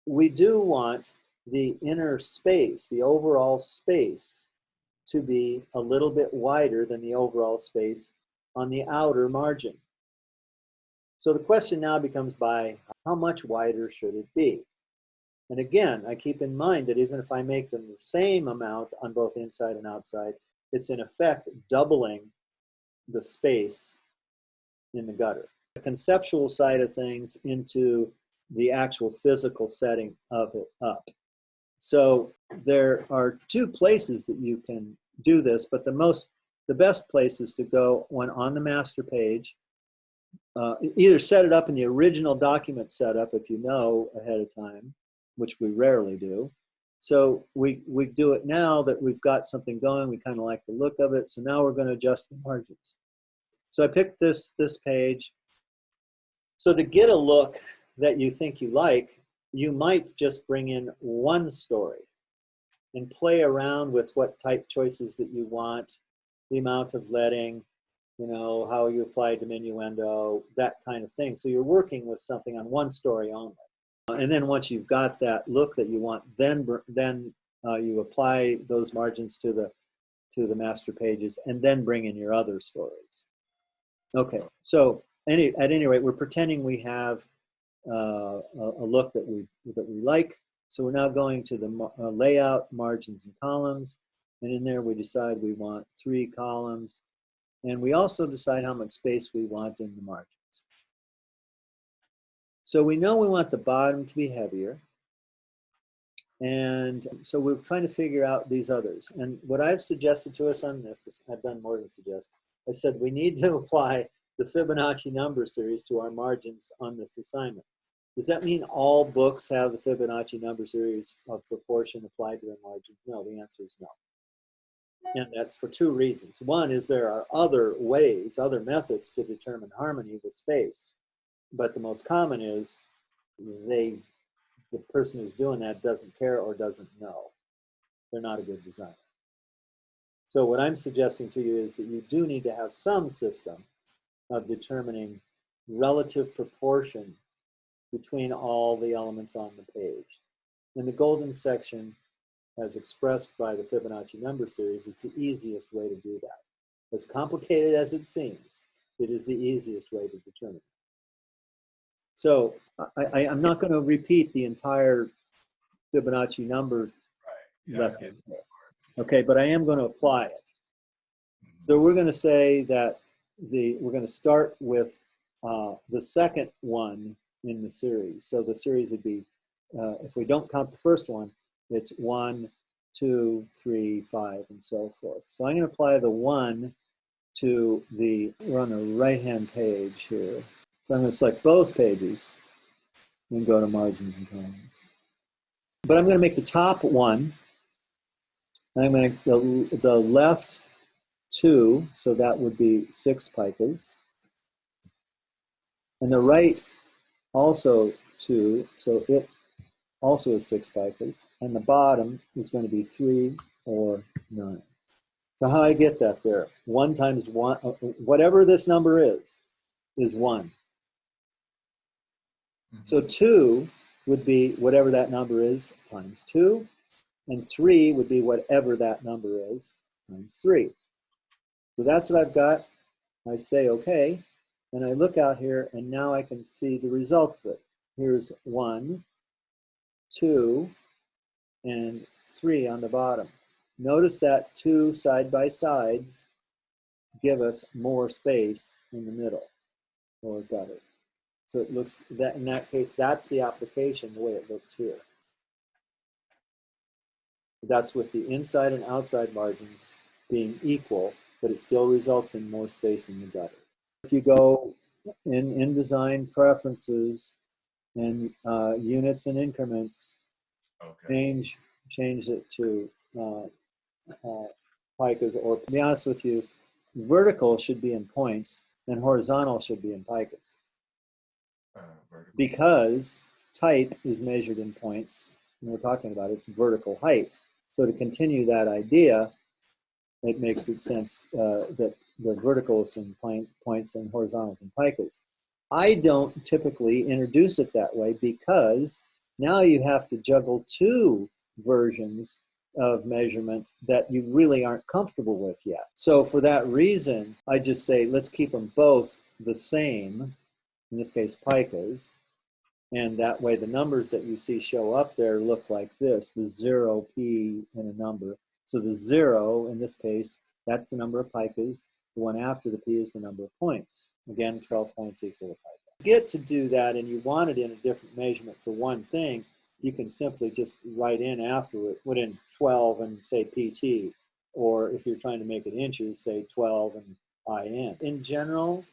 we do want the inner space, the overall space, to be a little bit wider than the overall space on the outer margin. So the question now becomes, by how much wider should it be? And again, I keep in mind that even if I make them the same amount on both inside and outside, it's in effect doubling the space in the gutter. The conceptual side of things into the actual physical setting of it up. So there are two places that you can do this, but the best place is to go when on the master page, either set it up in the original document setup if you know ahead of time, which we rarely do. So we do it now that we've got something going. We kind of like the look of it. So now we're going to adjust the margins. So I picked this page. So to get a look that you think you like, you might just bring in one story and play around with what type choices that you want, the amount of leading, how you apply diminuendo, that kind of thing. So you're working with something on one story only. And then once you've got that look that you want, then you apply those margins to the master pages and then bring in your other stories. Okay, so at any rate, we're pretending we have a look that we like. So we're now going to the layout, margins, and columns. And in there, we decide we want 3 columns. And we also decide how much space we want in the margins. So we know we want the bottom to be heavier. And so we're trying to figure out these others. And what I've suggested to us on this, is, I've done more than suggest, I said we need to apply the Fibonacci number series to our margins on this assignment. Does that mean all books have the Fibonacci number series of proportion applied to their margins? No, the answer is no. And that's for 2 reasons. One is there are other ways, other methods to determine harmony with space. But the most common is the person who's doing that doesn't care or doesn't know. They're not a good designer. So what I'm suggesting to you is that you do need to have some system of determining relative proportion between all the elements on the page. And the golden section, as expressed by the Fibonacci number series, is the easiest way to do that. As complicated as it seems, it is the easiest way to determine. So I'm not going to repeat the entire Fibonacci number lesson. Okay, but I am going to apply it. So we're going to say that we're going to start with the second one in the series. So the series would be, if we don't count the first one, it's 1, 2, 3, 5, and so forth. So I'm going to apply the 1 to we're on the right-hand page here. So I'm going to select both pages and go to margins and columns. But I'm going to make the top 1, and I'm going to, the left 2, so that would be 6 picas. And the right also 2, so it also is 6 picas. And the bottom is going to be 3 or 9. So how I get that there? 1 times 1, whatever this number is 1. So 2 would be whatever that number is times 2, and 3 would be whatever that number is times 3. So that's what I've got. I say okay, and I look out here, and now I can see the result of it. Here's 1, 2, and 3 on the bottom. notice that two side-by-sides give us more space in the middle, or gutter. So it looks, that in that case, that's the application, the way it looks here. That's with the inside and outside margins being equal, but it still results in more space in the gutter. If you go in design preferences and units and increments, Okay. change it to picas, or to be honest with you, vertical should be in points and horizontal should be in picas. Vertical. Because type is measured in points, and we're talking about its vertical height. So to continue that idea, it makes it sense that the vertical is in points and horizontals in picas. I don't typically introduce it that way because now you have to juggle two versions of measurement that you really aren't comfortable with yet. So for that reason, I just say, let's keep them both the same, in this case, picas, and that way the numbers that you see show up there look like this, the 0, P, and a number. So the 0, in this case, that's the number of picas. The one after the P is the number of points. Again, 12 points equal a pica. If you get to do that and you want it in a different measurement for one thing, you can simply just write in after it, put in 12 and say PT. Or if you're trying to make it inches, say 12 and IN. In general,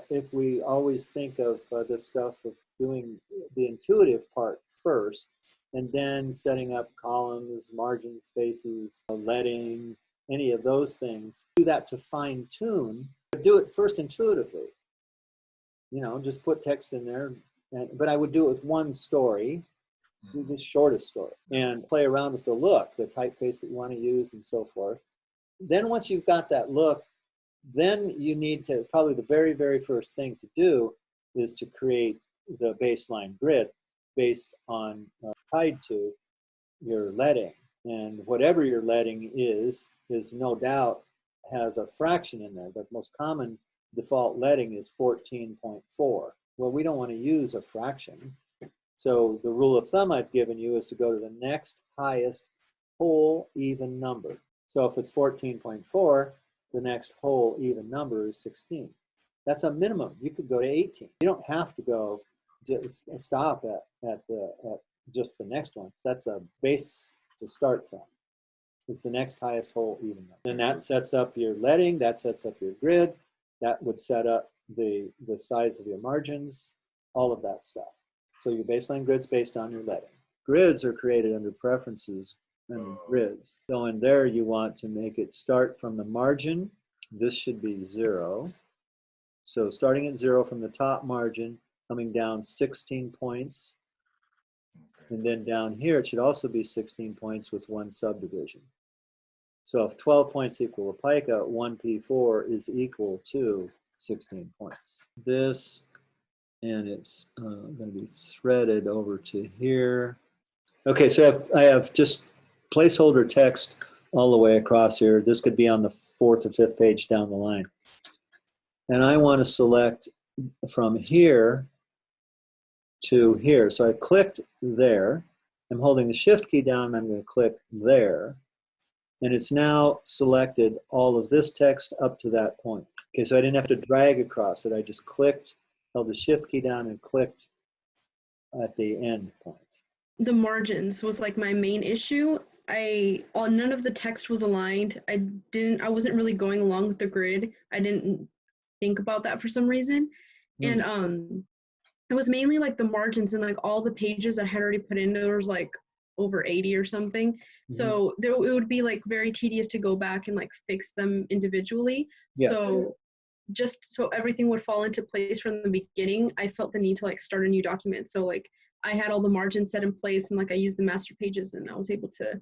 if we always think of this stuff of doing the intuitive part first, and then setting up columns, margin spaces, leading, any of those things, do that to fine tune, but do it first intuitively. You know, just put text in there, but I would do it with one story, the shortest story, and play around with the look, the typeface that you want to use and so forth. Then once you've got that look, then you need to, probably the very, very first thing to do is to create the baseline grid based on, tied to your leading. And whatever your leading is no doubt has a fraction in there. The most common default leading is 14.4. Well, we don't want to use a fraction. So the rule of thumb I've given you is to go to the next highest whole even number. So if it's 14.4, the next whole even number is 16. That's a minimum. You could go to 18. You don't have to go just stop at just the next one. That's a base to start from. It's the next highest whole even number. And that sets up your leading, that sets up your grid, that would set up the size of your margins, all of that stuff. So your baseline grid's based on your leading. Grids are created under preferences and grids. So in there you want to make it start from the margin. This should be 0. So starting at 0 from the top margin, coming down 16 points. And then down here, it should also be 16 points with one subdivision. So if 12 points equal a pica, 1P4 is equal to 16 points. This, and it's going to be threaded over to here. Okay, so I have just placeholder text all the way across here. This could be on the 4th or 5th page down the line. And I want to select from here to here. So I clicked there. I'm holding the shift key down and I'm going to click there. And it's now selected all of this text up to that point. Okay, so I didn't have to drag across it. I just clicked, held the shift key down and clicked at the end point. The margins was like my main issue. None of the text was aligned. I wasn't really going along with the grid. I didn't think about that for some reason. And it was mainly like the margins and like all the pages I had already put in. There was like over 80 or something. So it would be like very tedious to go back and like fix them individually. Yeah. So just so everything would fall into place from the beginning, I felt the need to like start a new document. So like I had all the margins set in place and like I used the master pages and I was able to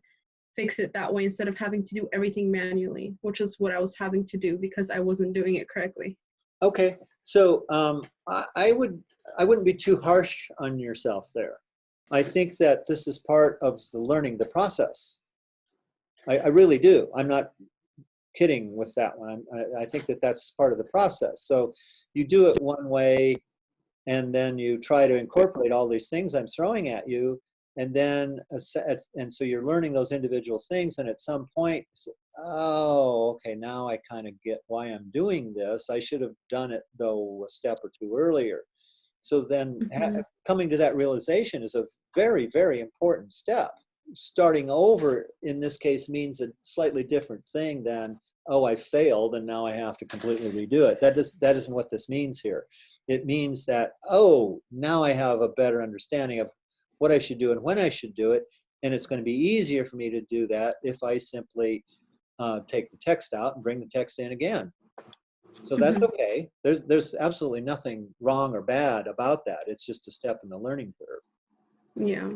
fix it that way instead of having to do everything manually, which is what I was having to do because I wasn't doing it correctly. Okay, so I wouldn't be too harsh on yourself there. I think that this is part of the learning, the process. I really do. I'm not kidding with that one. I think that that's part of the process. So you do it one way, and then you try to incorporate all these things I'm throwing at you, And then, and so you're learning those individual things. And at some point, oh, okay, now I kind of get why I'm doing this. I should have done it, though, a step or two earlier. So then coming to that realization is a very, very important step. Starting over in this case means a slightly different thing than, oh, I failed and now I have to completely redo it. That isn't what this means here. It means that, oh, now I have a better understanding of what I should do and when I should do it. And it's going to be easier for me to do that if I simply take the text out and bring the text in again. So that's okay. There's absolutely nothing wrong or bad about that. It's just a step in the learning curve. Yeah.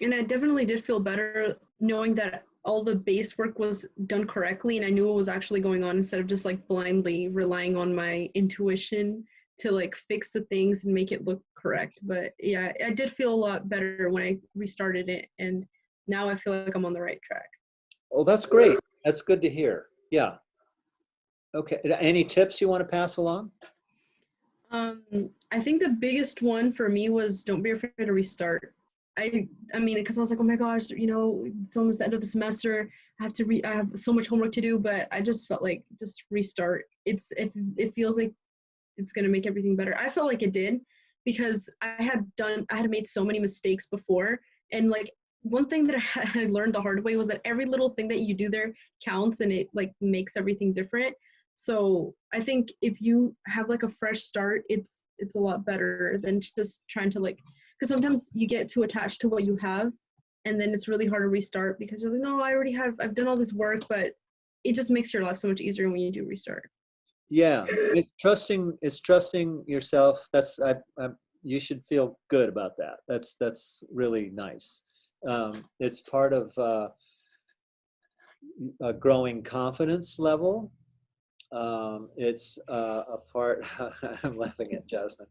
And I definitely did feel better knowing that all the base work was done correctly and I knew what was actually going on instead of just like blindly relying on my intuition to like fix the things and make it look correct. But yeah, I did feel a lot better when I restarted it, and now I feel like I'm on the right track. Oh, that's great. That's good to hear. Yeah. Okay. Any tips you want to pass along? I think the biggest one for me was don't be afraid to restart. I mean, because I was like, oh my gosh, you know, it's almost the end of the semester. I have so much homework to do, but I just felt like just restart. It feels like it's gonna make everything better. I felt like it did because I had made so many mistakes before, and like one thing that I learned the hard way was that every little thing that you do there counts, and it like makes everything different. So I think if you have like a fresh start, it's a lot better than just trying to like, because sometimes you get too attached to what you have, and then it's really hard to restart because you're like, no, I've done all this work, but it just makes your life so much easier when you do restart. Yeah, it's trusting yourself. You should feel good about that. That's really nice. It's part of a growing confidence level. It's a part. I'm laughing at Jasmine.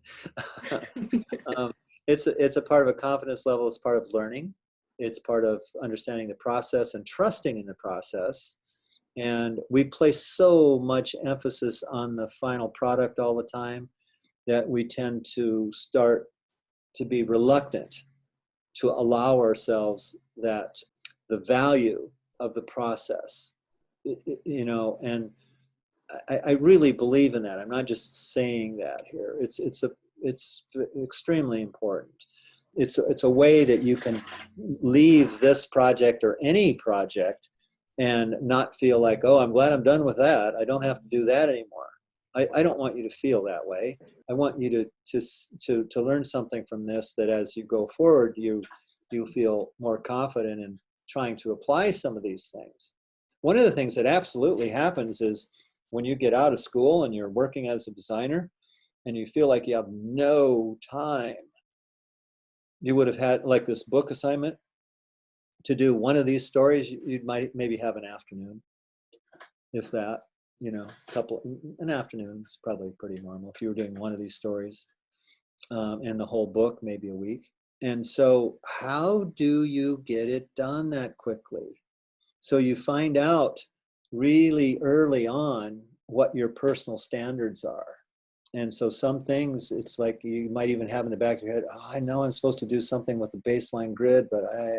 It's a part of a confidence level. It's part of learning. It's part of understanding the process and trusting in the process. And we place so much emphasis on the final product all the time that we tend to start to be reluctant to allow ourselves that the value of the process, you know, and I really believe in that. I'm not just saying that here. It's extremely important. It's a way that you can leave this project or any project and not feel like, oh, I'm glad I'm done with that. I don't have to do that anymore. I don't want you to feel that way. I want you to learn something from this, that as you go forward, you feel more confident in trying to apply some of these things. One of the things that absolutely happens is when you get out of school and you're working as a designer and you feel like you have no time, you would have had like this book assignment to do one of these stories. You might maybe have an afternoon, if that, you know, an afternoon is probably pretty normal if you were doing one of these stories, and the whole book, maybe a week. And so how do you get it done that quickly? So you find out really early on what your personal standards are. And so some things, it's like you might even have in the back of your head, oh, I know I'm supposed to do something with the baseline grid, but I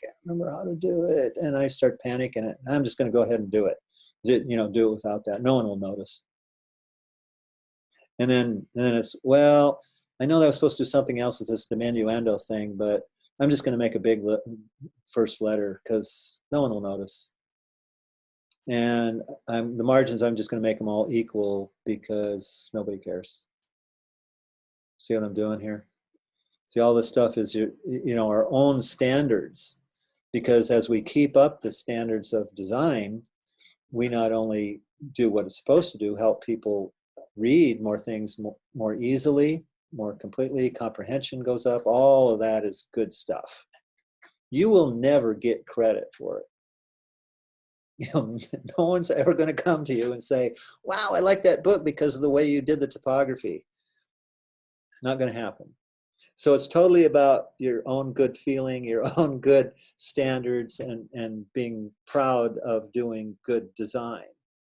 can't remember how to do it. And I start panicking it. I'm just going to go ahead and do it. You know, do it without that. No one will notice. And then it's, well, I know that I was supposed to do something else with this diminuendo thing, but I'm just going to make a big first letter because no one will notice. And the margins, I'm just going to make them all equal because nobody cares. See what I'm doing here? See, all this stuff is, you know, our own standards, because as we keep up the standards of design, we not only do what it's supposed to do, help people read more things more easily, more completely, comprehension goes up, all of that is good stuff. You will never get credit for it. You know, no one's ever going to come to you and say, wow, I like that book because of the way you did the typography. Not going to happen. So it's totally about your own good feeling, your own good standards, and being proud of doing good design.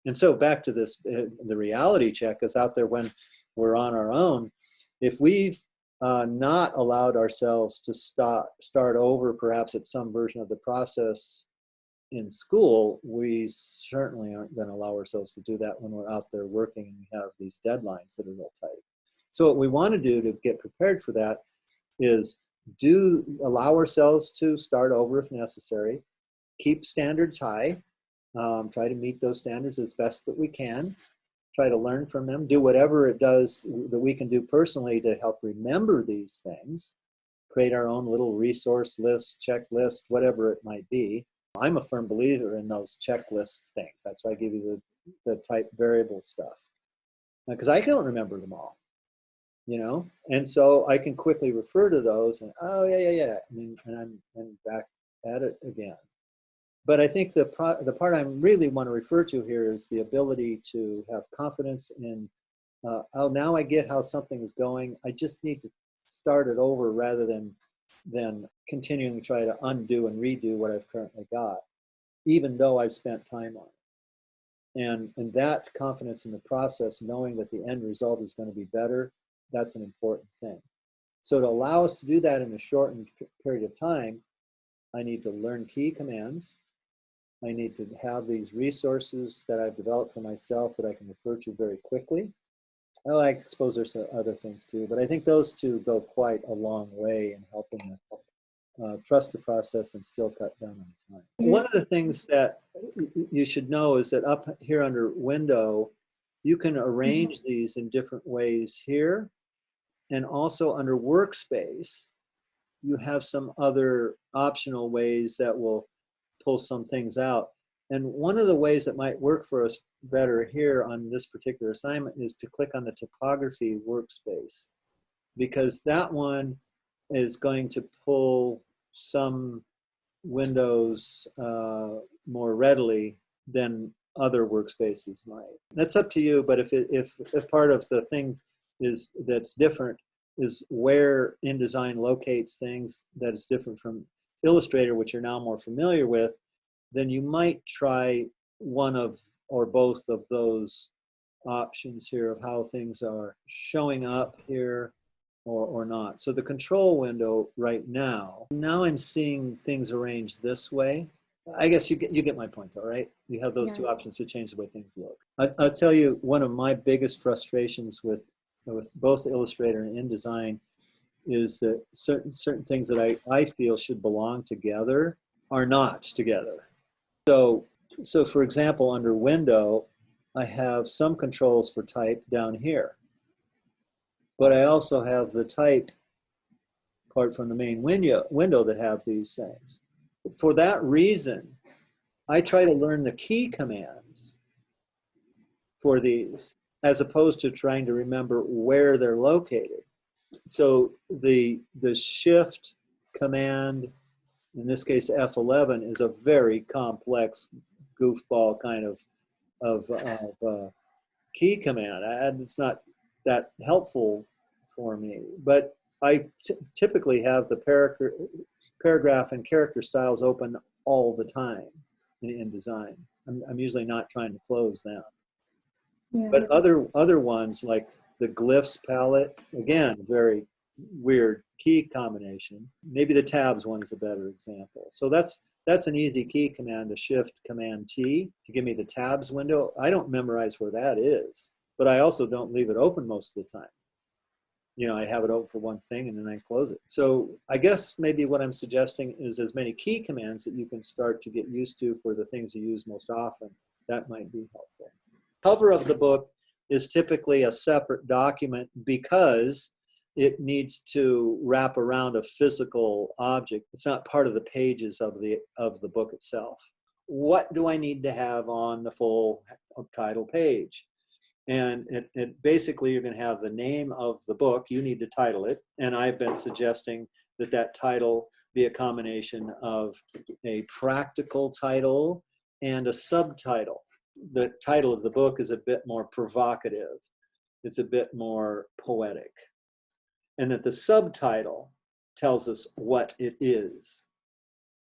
And so back to this, the reality check is out there when we're on our own. If we've not allowed ourselves to start over perhaps at some version of the process in school, we certainly aren't going to allow ourselves to do that when we're out there working and we have these deadlines that are real tight. So what we want to do to get prepared for that is allow ourselves to start over if necessary, keep standards high, try to meet those standards as best that we can, try to learn from them, do whatever it does that we can do personally to help remember these things, create our own little resource list, checklist, whatever it might be. I'm a firm believer in those checklist things. That's why I give you the type variable stuff, because I don't remember them all, you know? And so I can quickly refer to those and, oh, yeah. And I'm back at it again. But I think the part I really want to refer to here is the ability to have confidence in, oh, now I get how something is going. I just need to start it over rather than continuing to try to undo and redo what I've currently got, even though I've spent time on it. And that confidence in the process, knowing that the end result is going to be better, that's an important thing. So to allow us to do that in a shortened period of time, I need to learn key commands. I need to have these resources that I've developed for myself that I can refer to very quickly. Well, I suppose there's other things too, but I think those two go quite a long way in helping us trust the process and still cut down on time. One of the things that you should know is that up here under window, you can arrange these in different ways here. And also under workspace, you have some other optional ways that will pull some things out. And one of the ways that might work for us better here on this particular assignment is to click on the typography workspace, because that one is going to pull some windows more readily than other workspaces might. That's up to you, but if part of the thing that's different is where InDesign locates things that is different from Illustrator, which you're now more familiar with, then you might try one of or both of those options here of how things are showing up here or not. So the control window right now I'm seeing things arranged this way. I guess you get my point though, right? You have those two options to change the way things look. I'll tell you, one of my biggest frustrations with both Illustrator and InDesign is that certain things that I feel should belong together are not together. So for example, under window, I have some controls for type down here, but I also have the type part from the main window that have these things. For that reason, I try to learn the key commands for these as opposed to trying to remember where they're located. So the shift command, in this case F11, is a very complex goofball kind of key command, and it's not that helpful for me. But I typically have the paragraph and character styles open all the time in InDesign. I'm usually not trying to close them. Yeah. But other ones like the glyphs palette, again, very weird key combination. Maybe the tabs one is a better example. So that's an easy key command, to shift command T to give me the tabs window. I don't memorize where that is, but I also don't leave it open most of the time. You know, I have it open for one thing and then I close it. So I guess maybe what I'm suggesting is as many key commands that you can start to get used to for the things you use most often. That might be helpful. Cover of the book is typically a separate document because it needs to wrap around a physical object. It's not part of the pages of the book itself. What do I need to have on the full title page? And it basically, you're going to have the name of the book. You need to title it. And I've been suggesting that title be a combination of a practical title and a subtitle. The title of the book is a bit more provocative. It's a bit more poetic. And that the subtitle tells us what it is.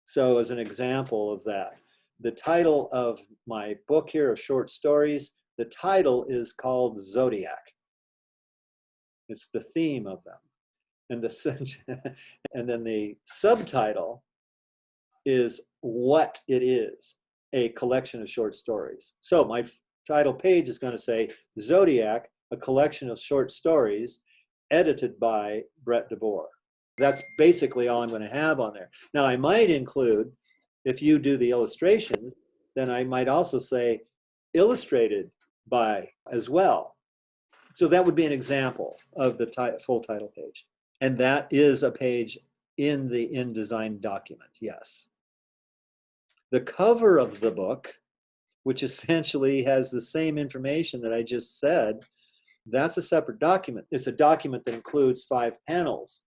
So as an example of that, the title of my book here of short stories, the title is called Zodiac. It's the theme of them. And and then the subtitle is what it is, a collection of short stories. So my title page is going to say Zodiac, a collection of short stories edited by Brett DeBoer. That's basically all I'm going to have on there. Now I might include, if you do the illustrations, then I might also say illustrated by as well. So that would be an example of the full title page. And that is a page in the InDesign document, yes. The cover of the book, which essentially has the same information that I just said, that's a separate document. It's a document that includes 5 panels: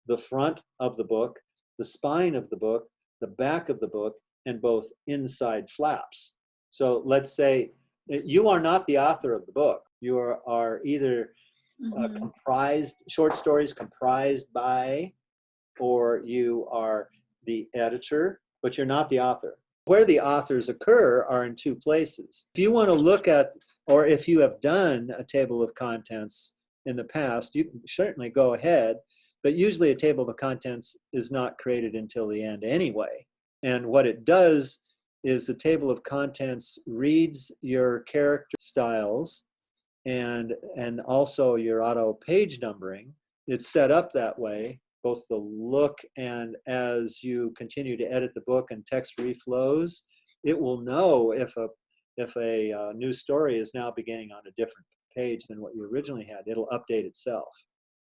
the front of the book, the spine of the book, the back of the book, and both inside flaps. So let's say you are not the author of the book. You are either comprised, short stories comprised by, or you are the editor, but you're not the author. Where the authors occur are in 2 places. If you want to look at, or if you have done a table of contents in the past, you can certainly go ahead, but usually a table of contents is not created until the end anyway. And what it does is the table of contents reads your character styles and also your auto page numbering. It's set up that way, both the look, and as you continue to edit the book and text reflows, it will know if a new story is now beginning on a different page than what you originally had. It'll update itself.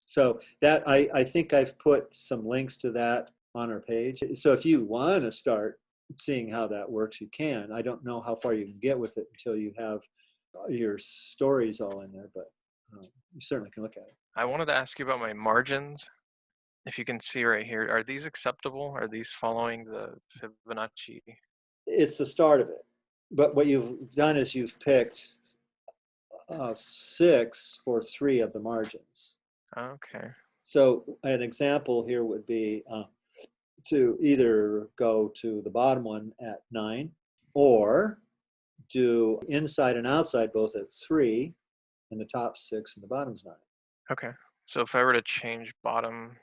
So that I think I've put some links to that on our page. So if you want to start seeing how that works, you can. I don't know how far you can get with it until you have your stories all in there, but you certainly can look at it. I wanted to ask you about my margins. If you can see right here, are these acceptable? Are these following the Fibonacci? It's the start of it. But what you've done is you've picked 6 for 3 of the margins. Okay. So an example here would be to either go to the bottom one at 9, or do inside and outside both at 3, and the top 6 and the bottom's 9. Okay. So if I were to change bottom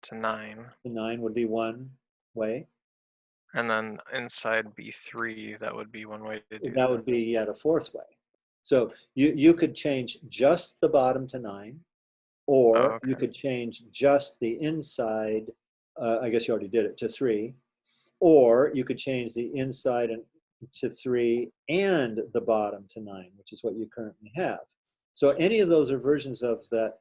to 9, The 9 would be one way. and then inside be 3, that would be one way to do That would be yet a 4th way. So you could change just the bottom to 9, or you could change just the inside, I guess you already did it, to 3, or you could change the inside to 3 and the bottom to 9, which is what you currently have. So any of those are versions of that,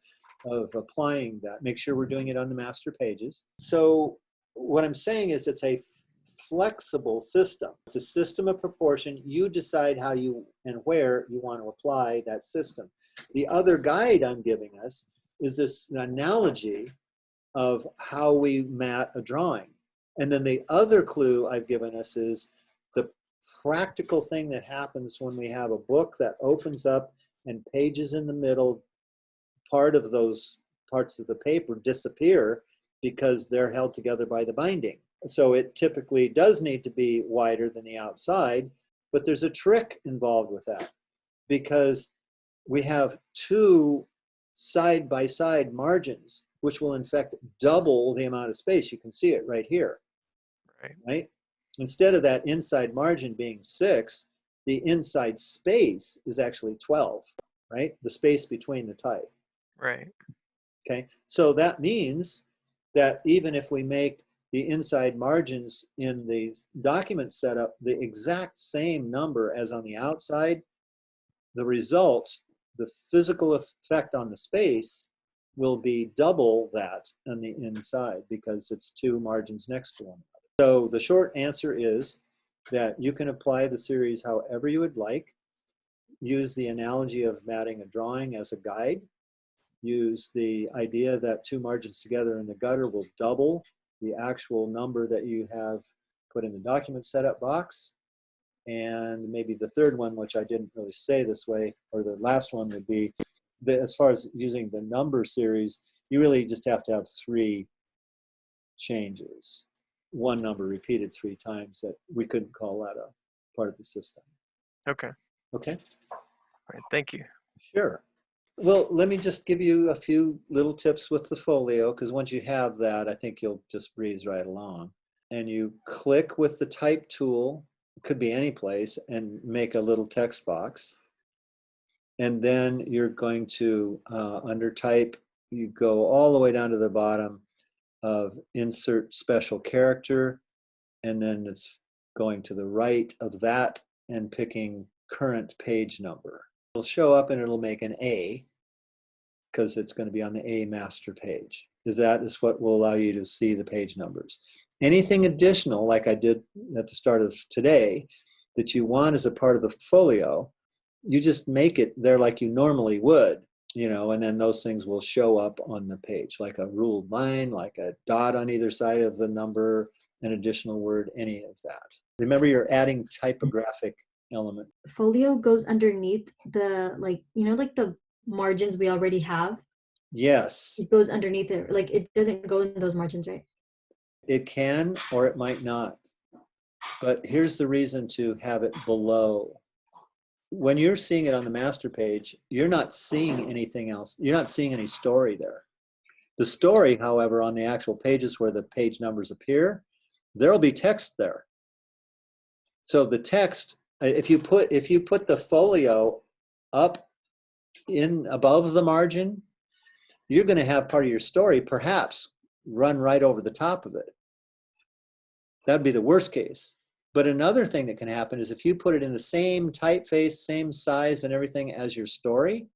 of applying that. Make sure we're doing it on the master pages. So what I'm saying is it's a flexible system. It's a system of proportion. You decide how you and where you want to apply that system. The other guide I'm giving us is this analogy of how we mat a drawing. And then the other clue I've given us is the practical thing that happens when we have a book that opens up and pages in the middle, part of those parts of the paper disappear because they're held together by the binding. So it typically does need to be wider than the outside, but there's a trick involved with that, because we have 2 side-by-side margins, which will in fact double the amount of space. You can see it right here, right? Instead of that inside margin being 6, the inside space is actually 12, right? The space between the type. Right. Okay, so that means that even if we make the inside margins in the document setup the exact same number as on the outside, the result, the physical effect on the space, will be double that on the inside, because it's 2 margins next to one another. So the short answer is that you can apply the series however you would like. Use the analogy of matting a drawing as a guide. Use the idea that 2 margins together in the gutter will double the actual number that you have put in the document setup box. And maybe the third one, which I didn't really say this way, or the last one would be that as far as using the number series, you really just have to have 3 changes. One number repeated 3 times, that we couldn't call that a part of the system. Okay. Okay? All right. Thank you. Sure. Well, let me just give you a few little tips with the folio, because once you have that, I think you'll just breeze right along. And you click with the type tool, it could be any place, and make a little text box. And then you're going to, under type, you go all the way down to the bottom of insert special character, and then it's going to the right of that and picking current page number. It'll show up and it'll make an A, because it's going to be on the A master page. That is what will allow you to see the page numbers. Anything additional, like I did at the start of today, that you want as a part of the folio, you just make it there like you normally would, and then those things will show up on the page, like a ruled line, like a dot on either side of the number, an additional word, any of that. Remember, you're adding typographic element. Folio goes underneath the, like the margins we already have. Yes, It goes underneath it. Like, it doesn't go in those margins, right? it can or it might not. But here's the reason to have it below. When you're seeing it on the master page, you're not seeing anything else. You're not seeing any story there. The story, however, on the actual pages where the page numbers appear, there'll be text there. So the text, if you put the folio up in above the margin, you're going to have part of your story perhaps run right over the top of it. That'd be the worst case. But another thing that can happen is if you put it in the same typeface, same size and everything as your story,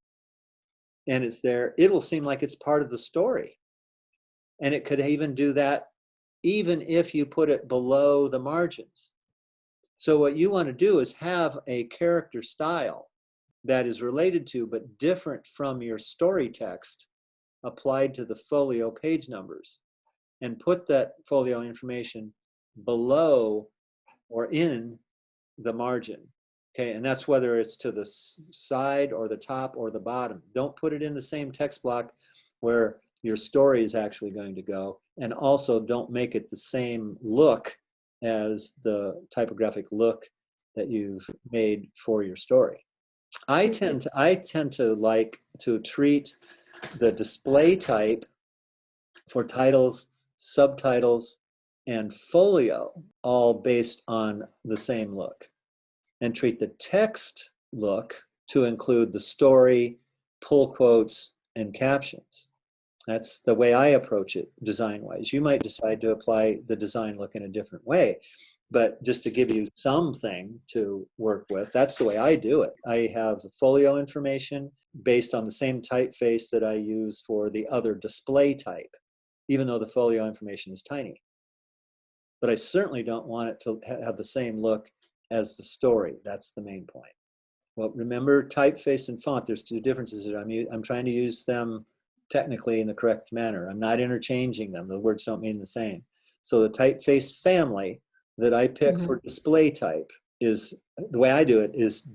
and it's there, it'll seem like it's part of the story. And it could even do that even if you put it below the margins. So what you want to do is have a character style that is related to but different from your story text applied to the folio page numbers, and put that folio information below or in the margin. Okay, and that's whether it's to the side or the top or the bottom. Don't put it in the same text block where your story is actually going to go, and also don't make it the same look as the typographic look that you've made for your story. I tend to like to treat the display type for titles, subtitles, and folio all based on the same look, and treat the text look to include the story, pull quotes, and captions. That's the way I approach it design-wise. You might decide to apply the design look in a different way, but just to give you something to work with, that's the way I do it. I have the folio information based on the same typeface that I use for the other display type, even though the folio information is tiny. But I certainly don't want it to have the same look as the story. That's the main point. Well, remember, typeface and font, there's two differences. I'm trying to use them technically in the correct manner. I'm not interchanging them. The words don't mean the same. So the typeface family that I pick for display type is, the way I do it is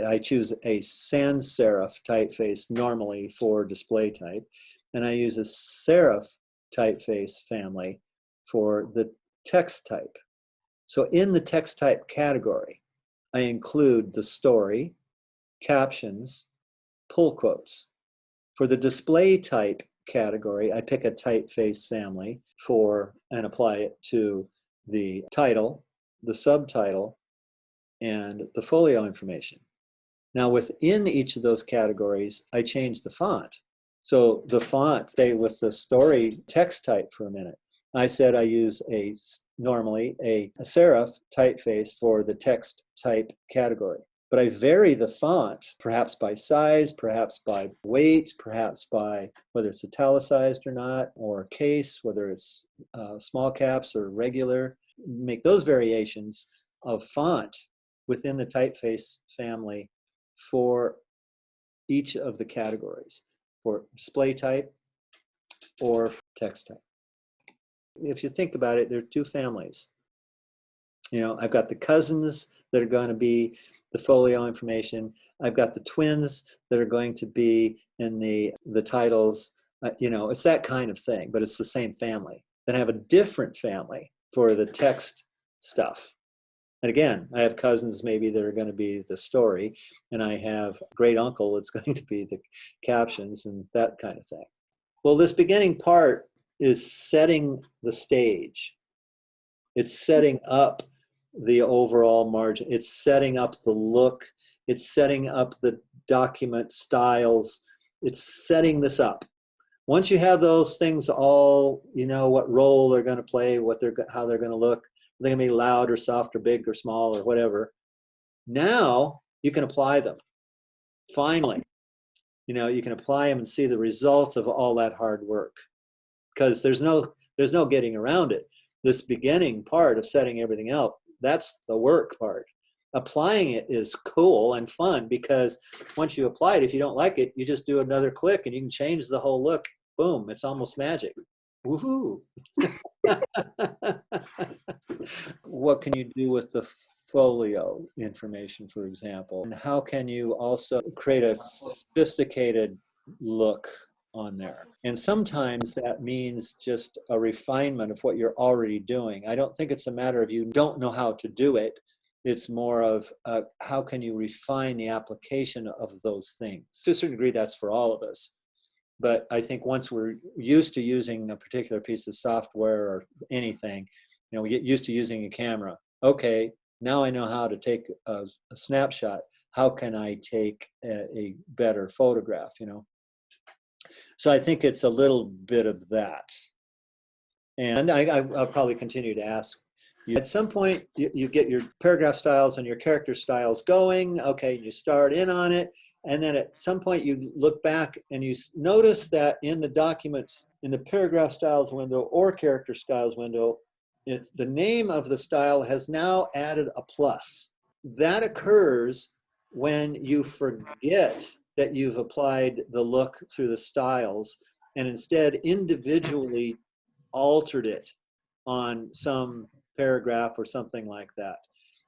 I choose a sans serif typeface normally for display type, and I use a serif typeface family for the text type. So in the text type category, I include the story, captions, pull quotes. For the display type category, I pick a typeface family and apply it to the title, the subtitle, and the folio information. Now within each of those categories, I change the font. So the font, stay with the story text type for a minute. I said I use normally a serif typeface for the text type category. But I vary the font, perhaps by size, perhaps by weight, perhaps by whether it's italicized or not, or case, whether it's small caps or regular. Make those variations of font within the typeface family for each of the categories, for display type or text type. If you think about it, there are two families. I've got the cousins that are going to be the folio information. I've got the twins that are going to be in the titles. It's that kind of thing, but it's the same family. Then I have a different family for the text stuff. And again, I have cousins maybe that are going to be the story, and I have great uncle that's going to be the captions and that kind of thing. Well, this beginning part is setting the stage. It's setting up the overall margin. It's setting up the look. It's setting up the document styles. It's setting this up. Once you have those things all, you know what role they're going to play, how they're going to look, they're going to be loud or soft or big or small or whatever. Now you can apply them. Finally, you know, you can apply them and see the result of all that hard work, because there's no getting around it. This beginning part of setting everything up, that's the work part. Applying it is cool and fun, because once you apply it, if you don't like it, you just do another click and you can change the whole look. Boom, it's almost magic. Woohoo. What can you do with the folio information, for example? And how can you also create a sophisticated look on there? And sometimes that means just a refinement of what you're already doing. I don't think it's a matter of you don't know how to do it. It's more of how can you refine the application of those things. To a certain degree, that's for all of us. But I think once we're used to using a particular piece of software or anything, you know, we get used to using a camera. Okay, now I know how to take a snapshot. How can I take a better photograph, you know? So I think it's a little bit of that. And I'll probably continue to ask you. At some point, you get your paragraph styles and your character styles going. Okay, you start in on it. And then at some point you look back and you notice that in the documents, in the paragraph styles window or character styles window, the name of the style has now added a plus. That occurs when you forget that you've applied the look through the styles and instead individually altered it on some paragraph or something like that.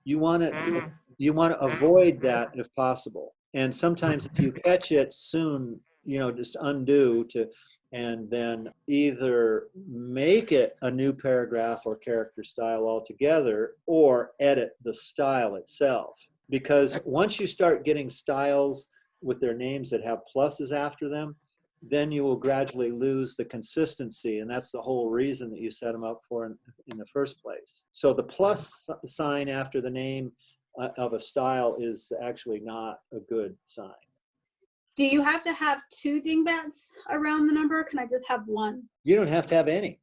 You want to avoid that if possible. And sometimes if you catch it soon, you know, just undo and then either make it a new paragraph or character style altogether, or edit the style itself. Because once you start getting styles with their names that have pluses after them, then you will gradually lose the consistency. And that's the whole reason that you set them up for in the first place. So the plus sign after the name of a style is actually not a good sign. Do you have to have two dingbats around the number? Can I just have one? You don't have to have any.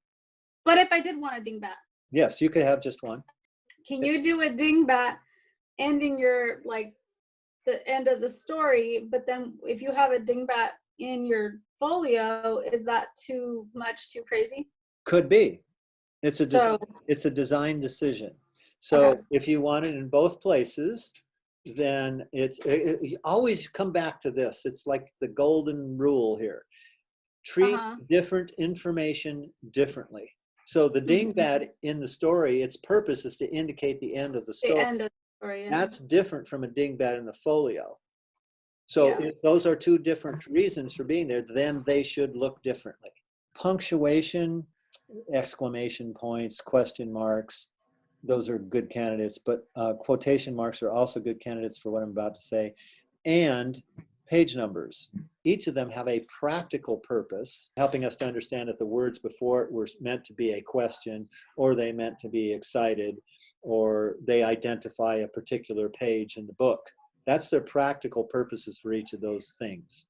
But if I did want a dingbat? Yes, you could have just one. Can you do a dingbat ending your, like, the end of the story, but then if you have a dingbat in your folio, is that too much, too crazy? Could be. It's a design decision. So Okay. if you want it in both places, then you always come back to this. It's like the golden rule here. Treat different information differently. So the dingbat in the story, its purpose is to indicate the end of the story. The end of the story, yeah. That's different from a dingbat in the folio. So if those are two different reasons for being there, then they should look differently. Punctuation, exclamation points, question marks, those are good candidates, but quotation marks are also good candidates for what I'm about to say. And page numbers. Each of them have a practical purpose, helping us to understand that the words before it were meant to be a question, or they meant to be excited, or they identify a particular page in the book. That's their practical purposes for each of those things.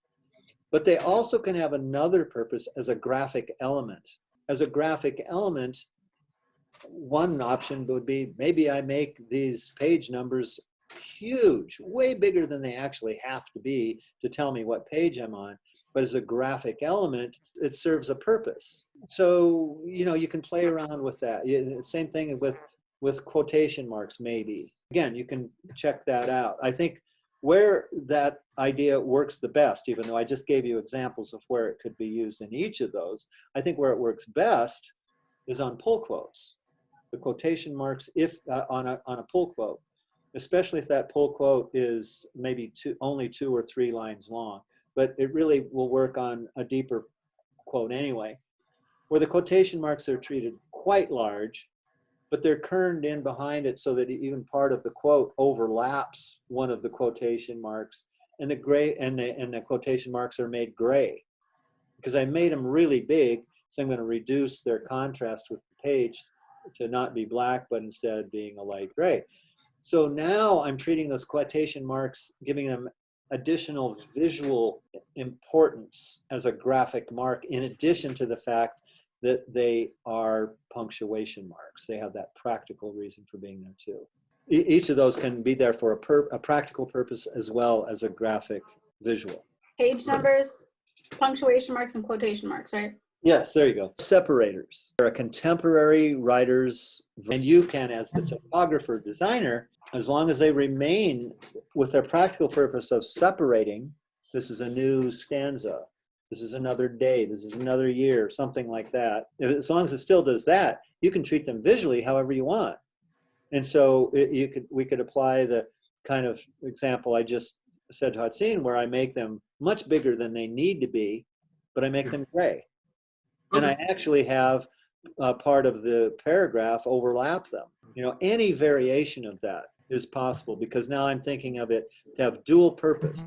But they also can have another purpose as a graphic element. As a graphic element, one option would be maybe I make these page numbers huge, way bigger than they actually have to be to tell me what page I'm on. But as a graphic element, it serves a purpose. So, you know, you can play around with that. Same thing with quotation marks, maybe. Again, you can check that out. I think where that idea works the best, even though I just gave you examples of where it could be used in each of those, I think where it works best is on pull quotes. The quotation marks on a pull quote, especially if that pull quote is maybe only 2 or 3 lines long, but it really will work on a deeper quote anyway, where the quotation marks are treated quite large. but they're kerned in behind it so that even part of the quote overlaps one of the quotation marks, and the gray and the quotation marks are made gray because I made them really big. So I'm going to reduce their contrast with the page to not be black, but instead being a light gray. So now I'm treating those quotation marks, giving them additional visual importance as a graphic mark, in addition to the fact that they are punctuation marks. They have that practical reason for being there too. Each of those can be there for a practical purpose as well as a graphic visual. Page numbers, punctuation marks, and quotation marks, right? Yes, there you go. Separators are a contemporary writer's, and you can, as the typographer designer, as long as they remain with their practical purpose of separating, this is a new stanza, this is another day, this is another year, something like that. As long as it still does that, you can treat them visually however you want. And so we could apply the kind of example I just said to Hatsine, where I make them much bigger than they need to be, but I make them gray. And I actually have part of the paragraph overlap them. You know, any variation of that is possible because now I'm thinking of it to have dual purpose,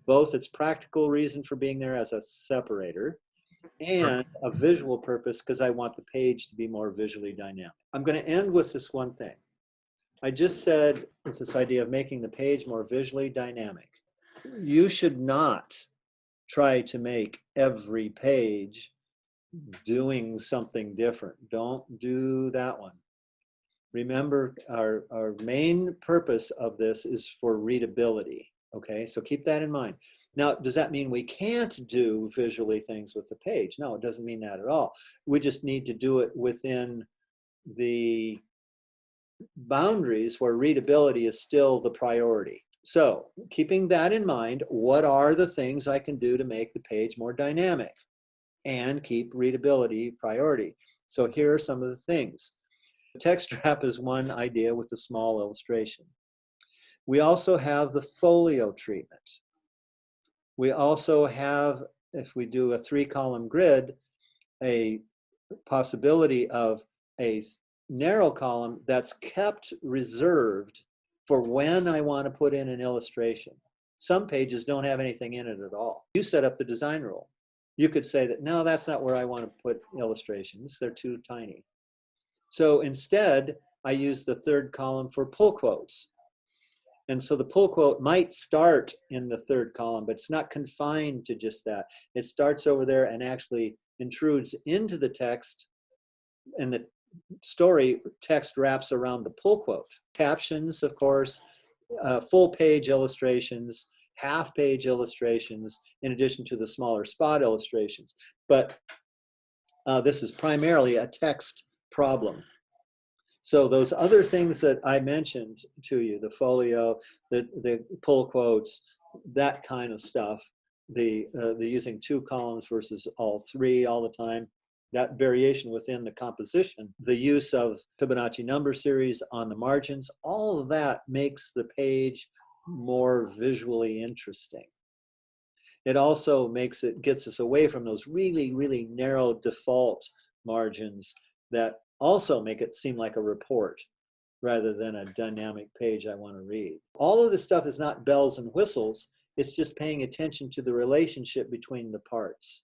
both its practical reason for being there as a separator and a visual purpose because I want the page to be more visually dynamic. I'm going to end with this one thing. I just said it's this idea of making the page more visually dynamic. You should not try to make every page doing something different. Don't do that one. Remember, our main purpose of this is for readability. Okay, so keep that in mind. Now, does that mean we can't do visually things with the page? No, it doesn't mean that at all. We just need to do it within the boundaries where readability is still the priority. So, keeping that in mind, what are the things I can do to make the page more dynamic and keep readability priority? So here are some of the things. Text wrap is one idea with a small illustration. We also have the folio treatment. We also have, if we do a 3-column grid, a possibility of a narrow column that's kept reserved for when I want to put in an illustration. Some pages don't have anything in it at all. You set up the design rule. You could say that, no, that's not where I want to put illustrations. They're too tiny. So instead, I use the 3rd column for pull quotes. And so the pull quote might start in the 3rd column, but it's not confined to just that. It starts over there and actually intrudes into the text, and the story text wraps around the pull quote. Captions, of course, full page illustrations, half-page illustrations, in addition to the smaller spot illustrations. But this is primarily a text problem. So those other things that I mentioned to you, the folio, the pull quotes, that kind of stuff, the using 2 columns versus all 3 all the time, that variation within the composition, the use of Fibonacci number series on the margins, all of that makes the page more visually interesting. It also gets us away from those really, really narrow default margins that also make it seem like a report rather than a dynamic page I want to read. All of this stuff is not bells and whistles. It's just paying attention to the relationship between the parts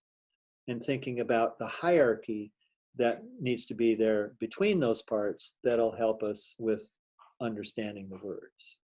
and thinking about the hierarchy that needs to be there between those parts that'll help us with understanding the words.